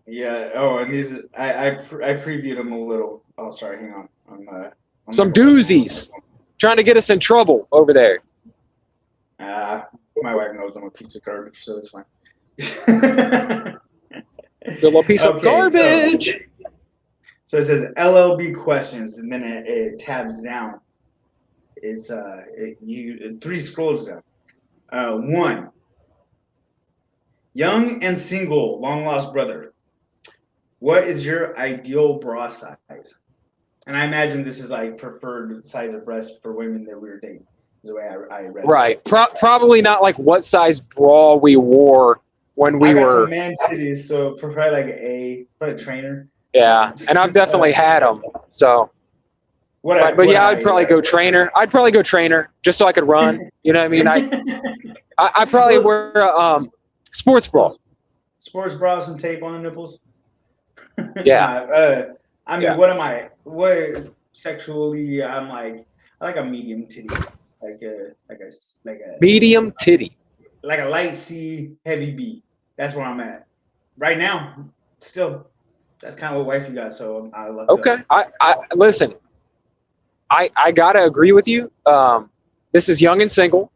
Yeah. Oh, and these I previewed them a little. Oh, sorry. Hang on. I'm some doozies. Trying to get us in trouble over there. My wife knows I'm a piece of garbage, so it's fine. Still a piece of garbage. So it says LLB questions, and then it tabs down. It's 3 scrolls down. 1. Young and single, long lost brother. What is your ideal bra size? And I imagine this is like preferred size of breast for women that we were dating. Is the way I read it. Right. Probably not like what size bra we wore when we were. Some man titties, so probably like a trainer. Yeah, and I've definitely had them. So. But yeah, I'd probably go trainer. Just so I could run. You know what I mean? I probably wear sports bra. Sports bra, some tape on the nipples. Yeah. I mean, yeah. What sexually, I like a medium titty, like a Medium titty. like a light C, heavy B. That's where I'm at right now. Still, that's kind of what wifey got. So I love. Okay. I listen. I gotta agree with you. This is Young and Single,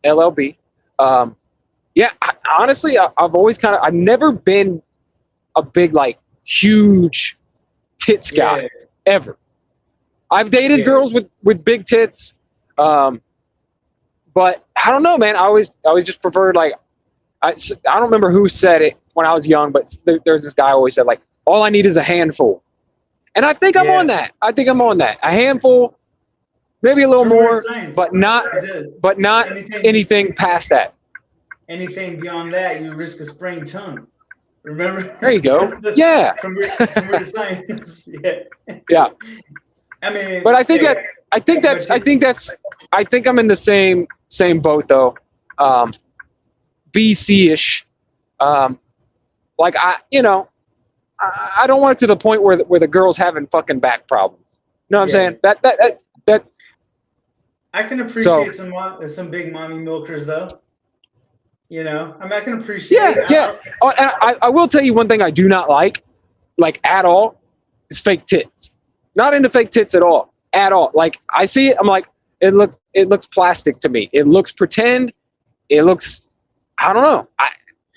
LLB. Yeah, honestly, I've always I've never been a big, like, huge tits guy ever. I've dated girls with big tits, but I don't know, man. I always just preferred, like, I don't remember who said it when I was young, but there's this guy who always said, like, all I need is a handful. And I think I'm on that. I think I'm on that. A handful, maybe a little more, but not anything past that. Anything beyond that, you risk a sprained tongue. Remember? There you go. Yeah. From weird science. Yeah. Yeah. I mean, but I think I'm in the same boat though. BC-ish. Like, I don't want it to the point where the girl's having fucking back problems. You know what I'm saying? That I can appreciate some big mommy milkers though. You know, I mean, I can appreciate. Yeah. Oh, and I will tell you one thing I do not like at all, is fake tits. Not into fake tits at all. Like, I see it, I'm like, it looks plastic to me. It looks pretend. It looks, I don't know.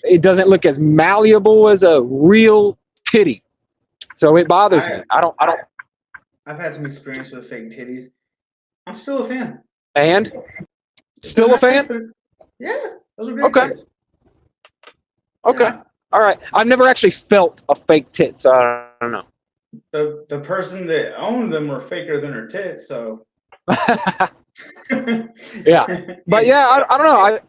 It doesn't look as malleable as a real titty. So it bothers me. I don't. I've had some experience with fake titties. I'm still a fan. And still a fan? Yeah, those are great tits. Okay. Yeah. All right. I've never actually felt a fake tit, so I don't know. The person that owned them were faker than her tits, so. Yeah, but yeah, I don't know.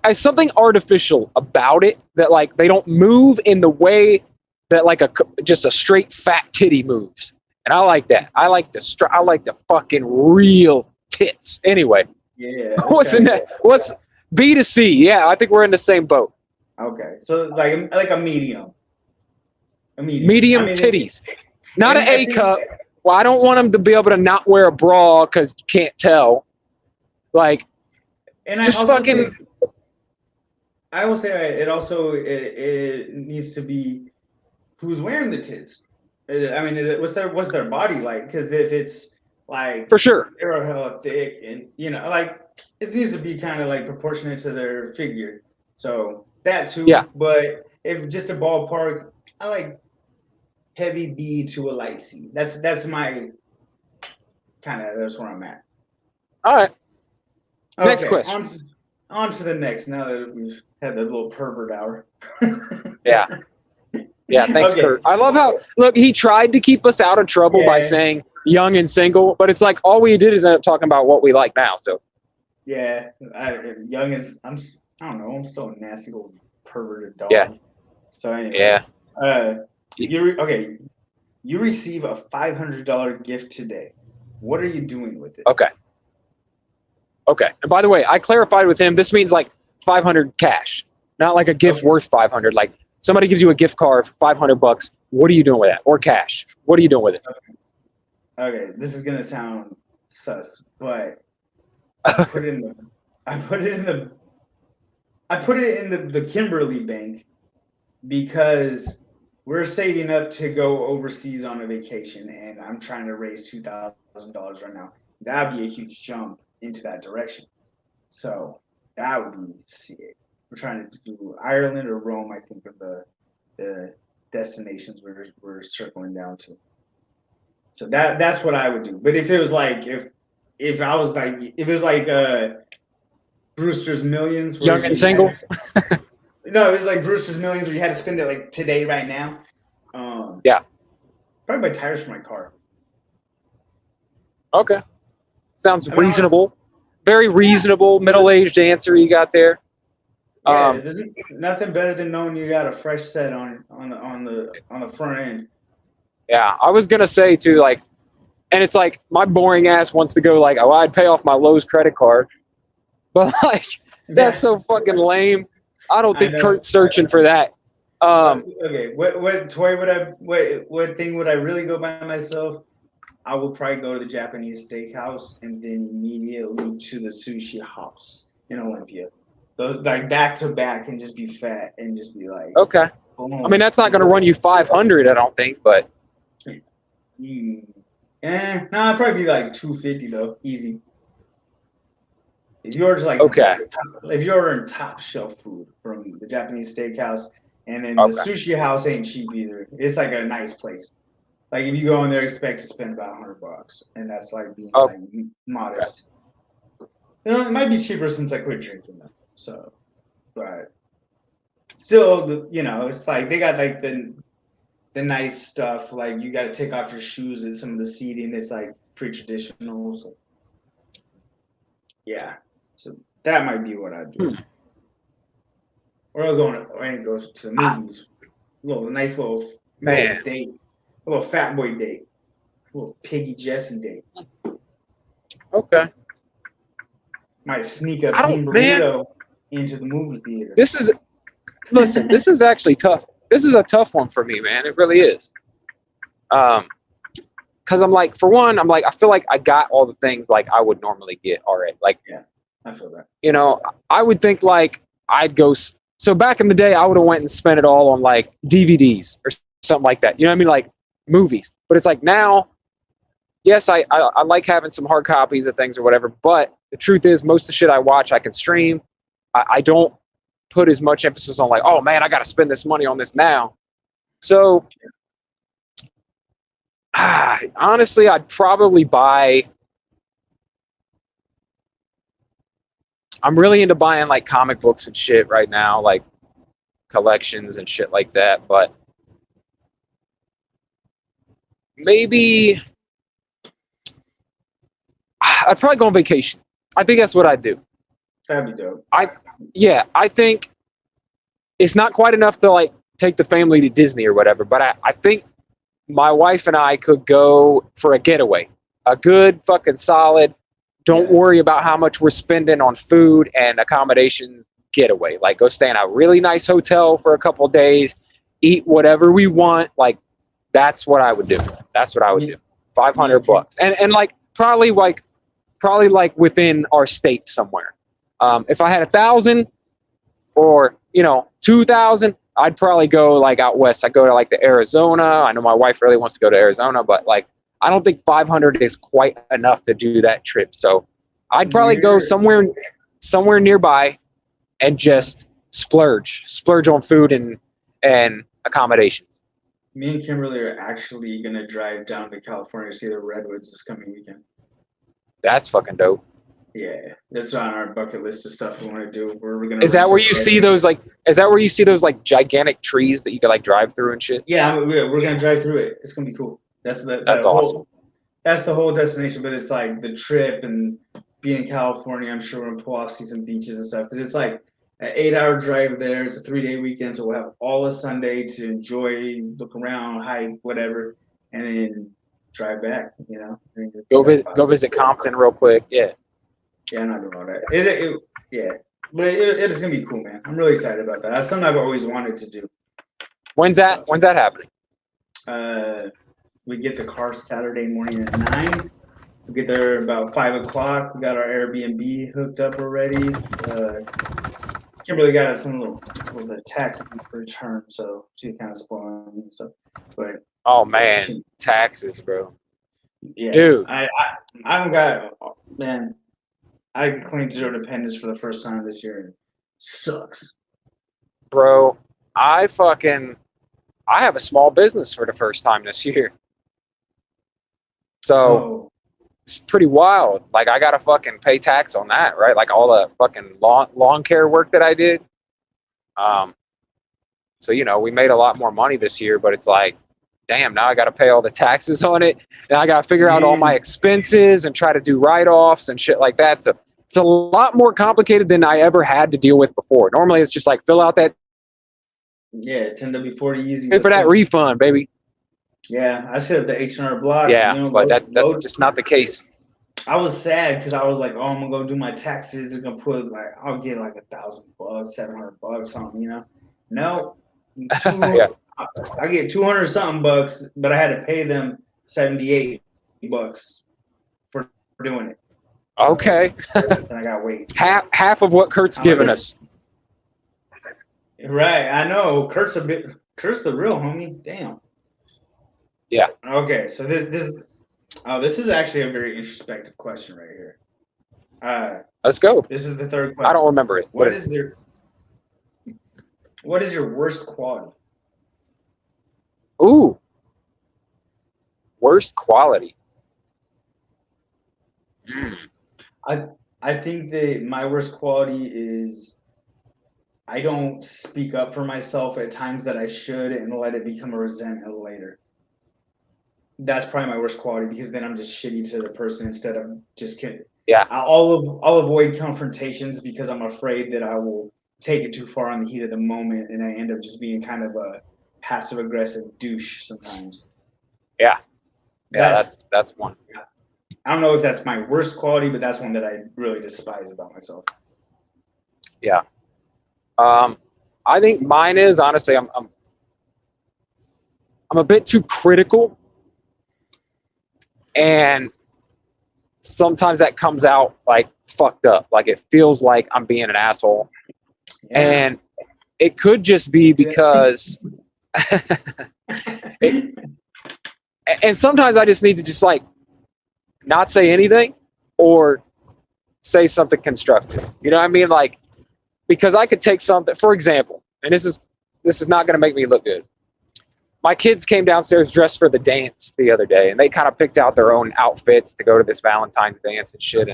I something artificial about it, that, like, they don't move in the way that, like, just a straight fat titty moves, and I like that. I like the fucking real tits. Anyway, yeah. Okay. What's in that? What's B to C? Yeah, I think we're in the same boat. Okay, so like a medium. Medium titties, not an A cup. Well, I don't want them to be able to not wear a bra because you can't tell. Like, and just fucking. I will say it needs to be who's wearing the tits. I mean, what's their body like? Because if it's like, for sure, they're hella thick, and like, it needs to be kind of like proportionate to their figure. So that too. Yeah. But if just a ballpark, I like heavy B to a light C. That's my that's where I'm at. All right. Okay, next question. On to the next. Now that we've had the little pervert hour. Yeah. Thanks, okay. Kurt. I love how he tried to keep us out of trouble by saying young and single, but it's like all we did is end up talking about what we like now. So. Yeah, young is I don't know. I'm still a nasty little perverted dog. Yeah. So anyway. Yeah. You receive a $500 gift today. What are you doing with it? Okay. And by the way, I clarified with him, this means like 500 cash, not like a gift worth 500. Like, somebody gives you a gift card for $500. What are you doing with that? Or cash? What are you doing with it? Okay. This is gonna sound sus, but I put it in the Kimberly Bank because we're saving up to go overseas on a vacation, and I'm trying to raise $2,000 right now. That'd be a huge jump into that direction. So that would be sick. We're trying to do Ireland or Rome, I think, are the destinations we're circling down to. So that's what I would do. But if it was like if it was like Brewster's Millions, young and single. No, it was like Brewster's Millions where you had to spend it like today, right now. Yeah. Probably buy tires for my car. Okay. Sounds reasonable. Very reasonable, middle-aged answer you got there. Yeah, there's nothing better than knowing you got a fresh set on the front end. Yeah, I was gonna say too, like, and it's like my boring ass wants to go like, oh, I'd pay off my Lowe's credit card, but like that's so fucking lame. I don't think Kurt's searching for that. Okay, what thing would I really go buy myself? I would probably go to the Japanese steakhouse and then immediately to the sushi house in Olympia. Those like back to back and just be fat and just be like, Okay. I mean, boom. that's not going to run you 500, I don't think, but Mm. Nah, it'd probably be like 250 though, easy. If you order like okay. if you're ordering top shelf food from the Japanese steakhouse, and then the Okay. sushi house ain't cheap either. It's like a nice place. Like if you go in there, expect to spend about $100, and that's like being Oh, like modest. You know, it might be cheaper since I quit drinking though. So, but still, you know, it's like they got like the nice stuff. Like you got to take off your shoes and some of the seating is like pretty traditional. So, yeah, so that might be what I do. Or I'll go and go to the movies. Nice little man. date, a little fat boy date, a little piggy Jesse date. Okay. Might sneak a I bean don't, man. burrito into the movie theater. Listen, this is actually tough. This is a tough one for me, man. It really is. Because I'm like, for one, I'm like, I feel like I got all the things like I would normally get already. Like, Yeah, I feel that. you know, I would think like I'd go. So back in the day, I would have went and spent it all on like DVDs or something like that. You know what I mean? Like movies. But it's like now, yes, I like having some hard copies of things or whatever. But the truth is, most of the shit I watch, I can stream. I don't put as much emphasis on like, oh man, I got to spend this money on this now. So honestly, I'd probably buy. I'm really into buying like comic books and shit right now, like collections and shit like that. But maybe I'd probably go on vacation. I think that's what I'd do. That'd be dope. I think it's not quite enough to like take the family to Disney or whatever, but I think my wife and I could go for a getaway, a good fucking solid. Don't worry about how much we're spending on food and accommodations getaway. Like go stay in a really nice hotel for a couple of days, eat whatever we want. Like that's what I would do. That's what I would do. $500 and like probably like within our state somewhere. If I had 1,000 or 2,000, I'd probably go like out west. I'd go to like the Arizona. I know my wife really wants to go to Arizona, but like I don't think 500 is quite enough to do that trip. So I'd probably go somewhere nearby and just splurge on food and accommodations. Me and Kimberly are actually gonna drive down to California to see the Redwoods this coming weekend. That's fucking dope. Yeah, that's on our bucket list of stuff we want to do. We're gonna. Is that where you see those like? Is that where you see those like gigantic trees that you can like drive through and shit? Yeah, we're gonna drive through it. It's gonna be cool. That's awesome. That's the whole destination, but it's like the trip and being in California. I'm sure we're gonna pull off, see some beaches and stuff because it's like an 8-hour drive there. It's a 3-day weekend, so we'll have all of Sunday to enjoy, look around, hike, whatever, and then drive back. Go visit Compton real quick. Yeah. Yeah, I'm not doing all that. Yeah, but it is gonna be cool, man. I'm really excited about that. That's something I've always wanted to do. When's that happening? We get the car Saturday morning at 9. We get there about 5 o'clock. We got our Airbnb hooked up already. Kimberly got us some little bit of tax return, so she kind of spoiling me and stuff. But taxes, bro. Yeah, dude. I don't got man. I claimed zero dependence for the first time this year. It sucks. Bro, I have a small business for the first time this year. So it's pretty wild. Like I gotta fucking pay tax on that, right? Like all the fucking lawn care work that I did. So we made a lot more money this year, but it's like, damn, now I gotta pay all the taxes on it. And I gotta figure out all my expenses and try to do write-offs and shit like that. So it's a lot more complicated than I ever had to deal with before. Normally it's just like fill out that. Yeah, it's WW-40 easy. Pay for that refund, baby. Yeah, I set up the H&R Block. Yeah, but that's just not the case. I was sad because I was like, oh, I'm gonna go do my taxes. They're gonna put like, I'll get like $1,000, $700, something, No, yeah. I get 200 something bucks, but I had to pay them 78. bucks for doing it. So, Okay. then I gotta wait. Half of what Kurt's given us. Right, I know. Kurt's the real homie. Damn. Yeah. Okay, so this is actually a very introspective question right here. Let's go. This is the third question. I don't remember it. What is your worst quality? Ooh. Worst quality. I think that my worst quality is I don't speak up for myself at times that I should and let it become a resentment later. That's probably my worst quality because then I'm just shitty to the person instead of just kidding. Yeah. I'll avoid confrontations because I'm afraid that I will take it too far on the heat of the moment and I end up just being kind of a passive aggressive douche sometimes. Yeah. Yeah, that's one. I don't know if that's my worst quality, but that's one that I really despise about myself. Yeah. I think mine is honestly I'm a bit too critical, and sometimes that comes out like fucked up. Like it feels like I'm being an asshole. Yeah. And it could just be because and sometimes I just need to just like not say anything or say something constructive. You know what I mean? Like, because I could take something, for example, and this is not going to make me look good. My kids came downstairs dressed for the dance the other day, and they kind of picked out their own outfits to go to this Valentine's dance and shit.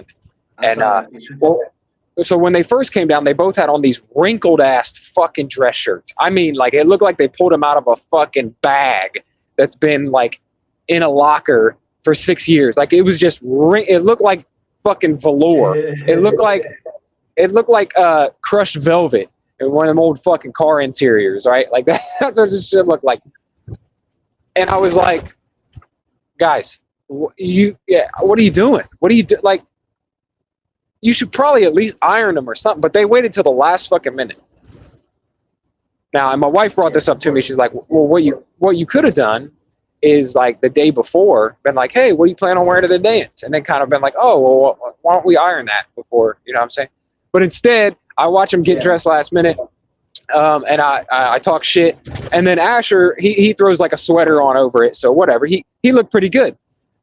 So when they first came down, they both had on these wrinkled ass fucking dress shirts. I mean, like it looked like they pulled them out of a fucking bag that's been like in a locker for 6 years. Like it was just, it looked like fucking velour. It looked like crushed velvet in one of them old fucking car interiors, right? Like that's what this shit looked like. And I was like, guys, what are you doing? What are you do? Like, you should probably at least iron them or something. But they waited till the last fucking minute. Now, and my wife brought this up to me. She's like, well, what you could have done is like the day before been like, hey, what do you plan on wearing to the dance? And then kind of been like, oh, well, why don't we iron that before? You know what I'm saying? But instead, I watch them get dressed last minute. And I talk shit, and then Asher he throws like a sweater on over it, so whatever. He looked pretty good.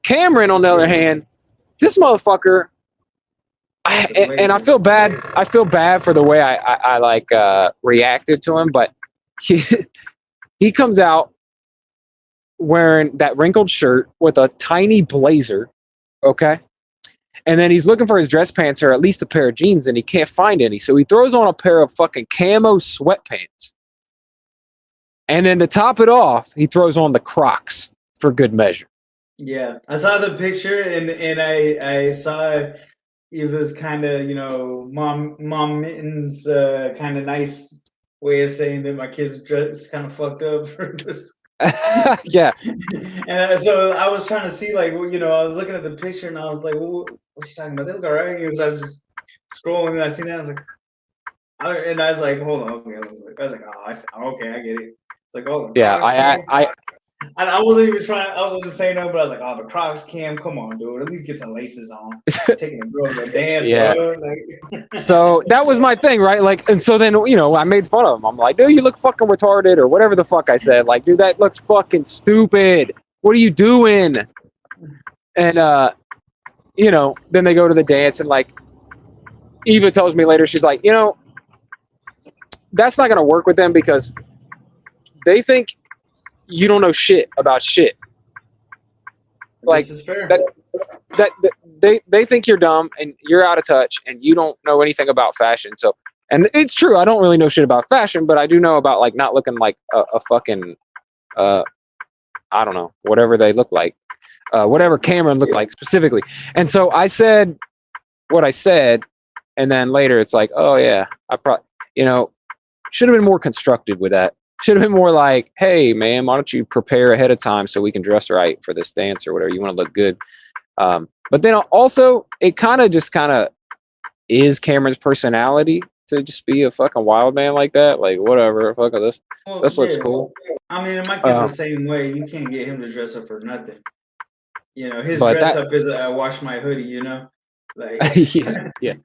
Cameron, on the other hand, this motherfucker, and I feel bad. I feel bad for the way I like reacted to him, but he comes out wearing that wrinkled shirt with a tiny blazer, okay. And then he's looking for his dress pants or at least a pair of jeans, and he can't find any. So he throws on a pair of fucking camo sweatpants. And then to top it off, he throws on the Crocs for good measure. Yeah, I saw the picture, and I saw it was kind of, you know, Mom Mitten's kind of nice way of saying that my kid's dress kind of fucked up. Yeah. And so I was trying to see, like, you know, I was looking at the picture and I was like, well, what's she talking about? They look all right. I was just scrolling and I seen that. I was like, hold on. Okay. I was like, oh, okay, I get it. It's like, oh, yeah, I wasn't even trying. I wasn't saying no, but I was like, oh, the Crocs, Cam, come on, dude. At least get some laces on. Taking a girl to dance, yeah. Bro. Like, so that was my thing, right? Like, and so then, you know, I made fun of him. I'm like, dude, you look fucking retarded, or whatever the fuck I said. Like, dude, that looks fucking stupid. What are you doing? And you know, then they go to the dance, and like, Eva tells me later, she's like, you know, that's not gonna work with them because they think you don't know shit about shit. Like, this is fair. That they think you're dumb and you're out of touch and you don't know anything about fashion. So, and it's true, I don't really know shit about fashion, but I do know about like not looking like a fucking I don't know, whatever they look like, whatever Cameron looked like specifically. And so I said what I said, and then later it's like, oh yeah, I probably, you know, should have been more constructive with that. Should have been more like, hey, man, why don't you prepare ahead of time so we can dress right for this dance or whatever. You want to look good. But then also, it kind of is Cameron's personality to just be a fucking wild man like that. Like, whatever, fuck this. This looks cool. I mean, my kid's the same way. You can't get him to dress up for nothing. You know, his But dress that, up is wash my hoodie. You know, like yeah,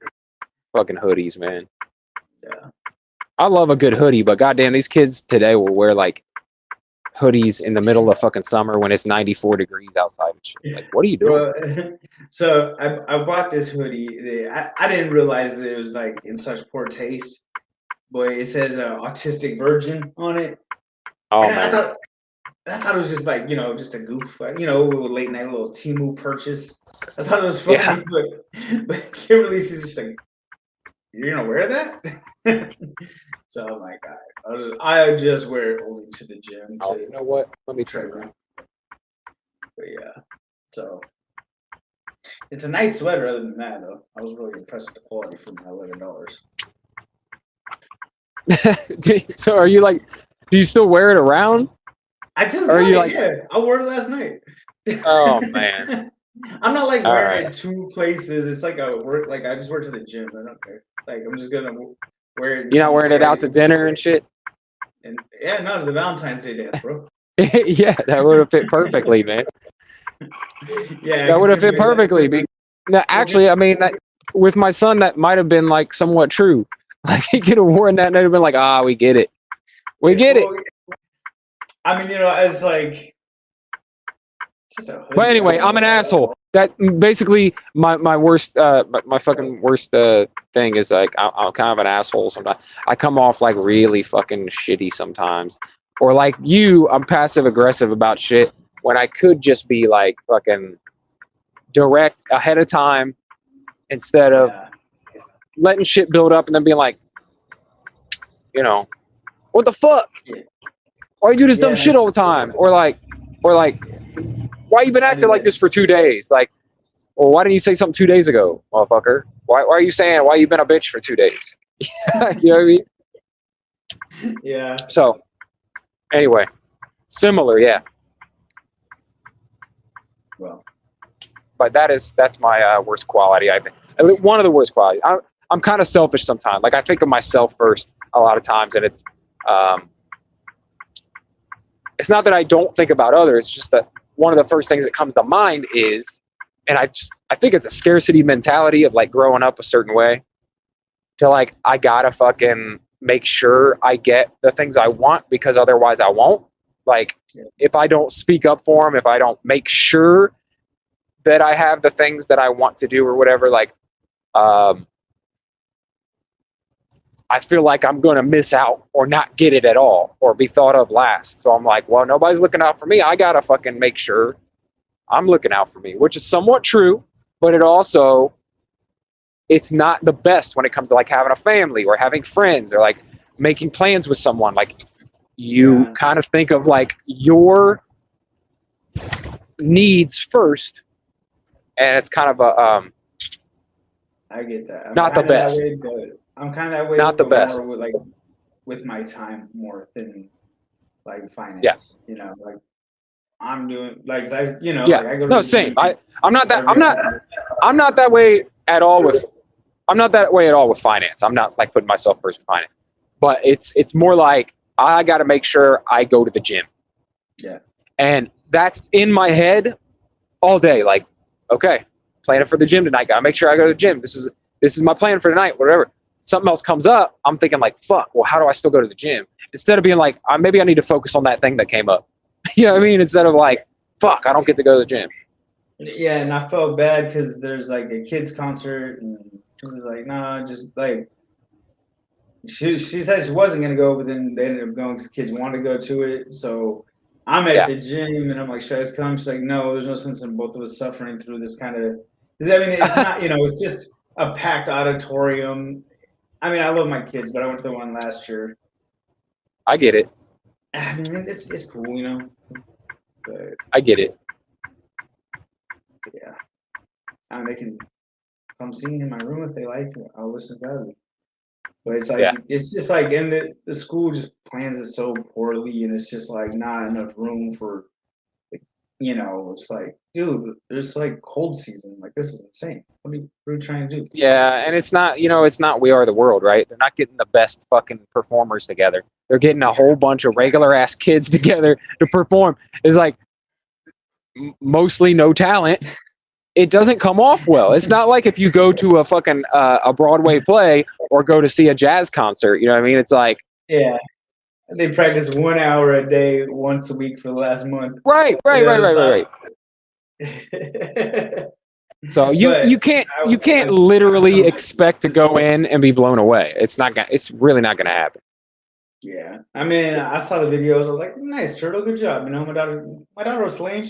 fucking hoodies, man. yeah. I love a good hoodie, but goddamn, these kids today will wear like hoodies in the middle of fucking summer when it's 94 degrees outside and shit. Like, what are you doing? Bro, so I bought this hoodie. I didn't realize that it was like in such poor taste, but it says autistic virgin on it, Oh and man, I thought it was just like just a goof, a late night little Temu purchase. I thought it was yeah. funny, but Kimberly's just like, you're gonna wear that? So I'm like, I just wear it only to the gym Oh, to you know what? Let me turn train. around. But yeah, so it's a nice sweater. Other than that, though, I was really impressed with the quality for my $11. So are you like? Do you still wear it around? I just Or are got you it. like? Yeah, I wore it last night. Oh man. I'm not like All wearing right. it two places. It's like a work. Like I just wear it to the gym. I don't care. Like I'm just gonna wear it You're not until wearing it out Saturday. to dinner and shit. And yeah, no, the Valentine's Day dance, bro. Yeah, that would have fit perfectly, man. Yeah, That would because have fit Kimberly's like, perfectly. No, actually, I mean, that with my son, that might have been like somewhat true. Like he could have worn that and they'd have been like, ah, we get it. We yeah, get it. well, I mean, it's like it's just a But hoodie. I anyway, don't I'm an know. asshole. That basically my worst, my fucking worst thing is like I'm kind of an asshole sometimes. I come off like really fucking shitty sometimes, or like you, I'm passive aggressive about shit when I could just be like fucking direct ahead of time instead of Yeah, letting shit build up and then being like, what the fuck? yeah, Why you do this dumb yeah. shit all the time? Or like, why you been I do acting like that. this for 2 days? Like, well, why didn't you say something 2 days ago, motherfucker? Why are you saying why you been a bitch for 2 days? You know what I mean? Yeah. So anyway, similar, yeah. Well, But that's my worst quality. I think one of the worst qualities. I'm kind of selfish sometimes. Like I think of myself first a lot of times, and um, it's not that I don't think about others. It's just that one of the first things that comes to mind is, and I think it's a scarcity mentality of like growing up a certain way. To like, I gotta fucking make sure I get the things I want because otherwise I won't. Like, yeah, if I don't speak up for them, if I don't make sure that I have the things that I want to do or whatever, like, I feel like I'm going to miss out or not get it at all or be thought of last. So I'm like, well, nobody's looking out for me. I got to fucking make sure I'm looking out for me, which is somewhat true, but it's not the best when it comes to like having a family or having friends or like making plans with someone. Like you yeah. kind of think of like your needs first, and it's kind of I get that. I'm not the kind of that best. way, but I'm kind of that way, Not the but best. more with my time more than like Yeah. finance. Like I'm doing like Yeah. like I go to No, the same. gym I'm not that. every Friday. I'm not that way at all with. I'm not that way at all with finance. I'm not like putting myself first in finance, but it's more like I got to make sure I go to the gym. Yeah. And that's in my head all day. Like, okay, planning for the gym tonight. Gotta make sure I go to the gym. This is my plan for tonight. Whatever. Something else comes up, I'm thinking like, fuck. Well, how do I still go to the gym? Instead of being like, maybe I need to focus on that thing that came up. You know what I mean? Instead of like, fuck, I don't get to go to the gym. Yeah, and I felt bad because there's like a kids concert, and she was like, "Nah, just like." She said she wasn't gonna go, but then they ended up going because kids wanted to go to it. So I'm at Yeah. the gym, and I'm like, "Should I just come?" She's like, "No, there's no sense in both of us suffering through this kind of." Because I mean, it's not, it's just a packed auditorium. I mean, I love my kids, but I went to the one last year. I get it. I mean, it's cool, but I get it. yeah, I mean, they can come see me in my room if they like. I'll listen gladly. But it's like Yeah. it's just like and the school just plans it so poorly, and it's just like not enough room for, it's like, dude, there's like cold season. Like this is insane. What are you trying to do? Yeah, and it's not, it's not We Are the World, right? They're not getting the best fucking performers together. They're getting a whole bunch of regular ass kids together to perform. It's like, mostly no talent, it doesn't come off well. It's not like if you go to a fucking a Broadway play or go to see a jazz concert. You know what I mean? It's like, Yeah. They practice 1 hour a day once a week for the last month. right. So you can't literally expect to go in and be blown away. It's really not gonna happen. Yeah, I mean, I saw the videos. I was like, "Nice, Turtle, good job." You know, my daughter was slaying.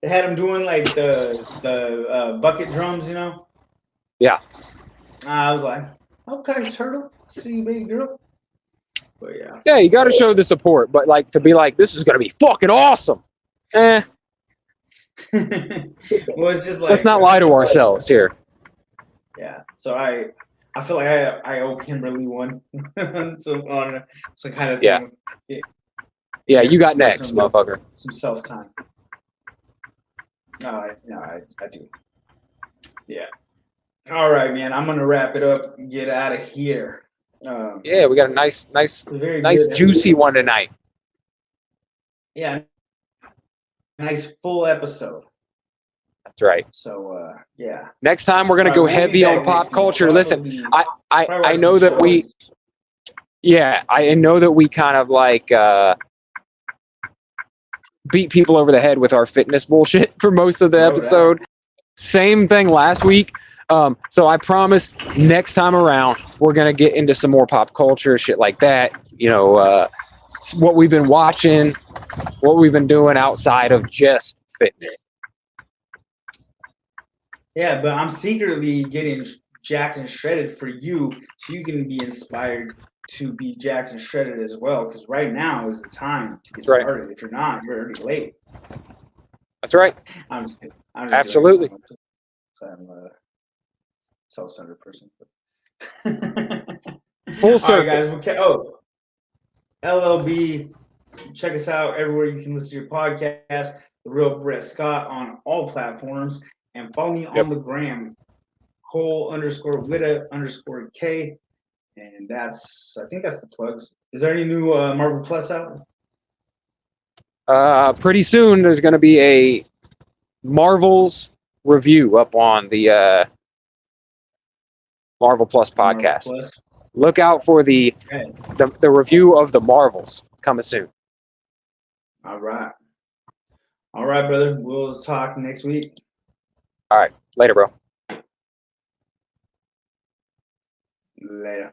They had him doing like the bucket drums. You know. Yeah. I was like, "Okay, Turtle, see you, baby girl." But yeah. Yeah, you got to show the support, but like to be like, this is gonna be fucking awesome. Well, it's just like Let's not lie to ourselves here. Yeah. So I feel like I owe Kimberly one. So on some kind of thing. Yeah, you got next, motherfucker. Some self time. No, I do. Yeah. All right, man. I'm gonna wrap it up and get out of here. Yeah, we got a nice, juicy one tonight. Yeah. Nice full episode. That's right. So yeah. Next time we're gonna go heavy on pop culture. Listen, I know that we. Yeah, I know that we kind of like beat people over the head with our fitness bullshit for most of the episode. Same thing last week. So I promise next time around we're gonna get into some more pop culture shit like that. You know, what we've been watching, what we've been doing outside of just fitness. Yeah, but I'm secretly getting jacked and shredded for you, so you can be inspired to be jacked and shredded as well. Because right now is the time to get started. If you're not, you're already late. That's right. I'm just absolutely. So I'm a self-centered person. Full circle. All right, guys. LLB. Check us out everywhere you can listen to your podcast. The Real Brett Scott on all platforms. And follow me on the gram, Cole_Witta_K. And I think that's the plugs. Is there any new Marvel Plus out? Pretty soon there's going to be a Marvel's review up on the Marvel Plus podcast. Marvel Plus. Look out for the review of the Marvels coming soon. All right, brother. We'll talk next week. All right. Later, bro. Later.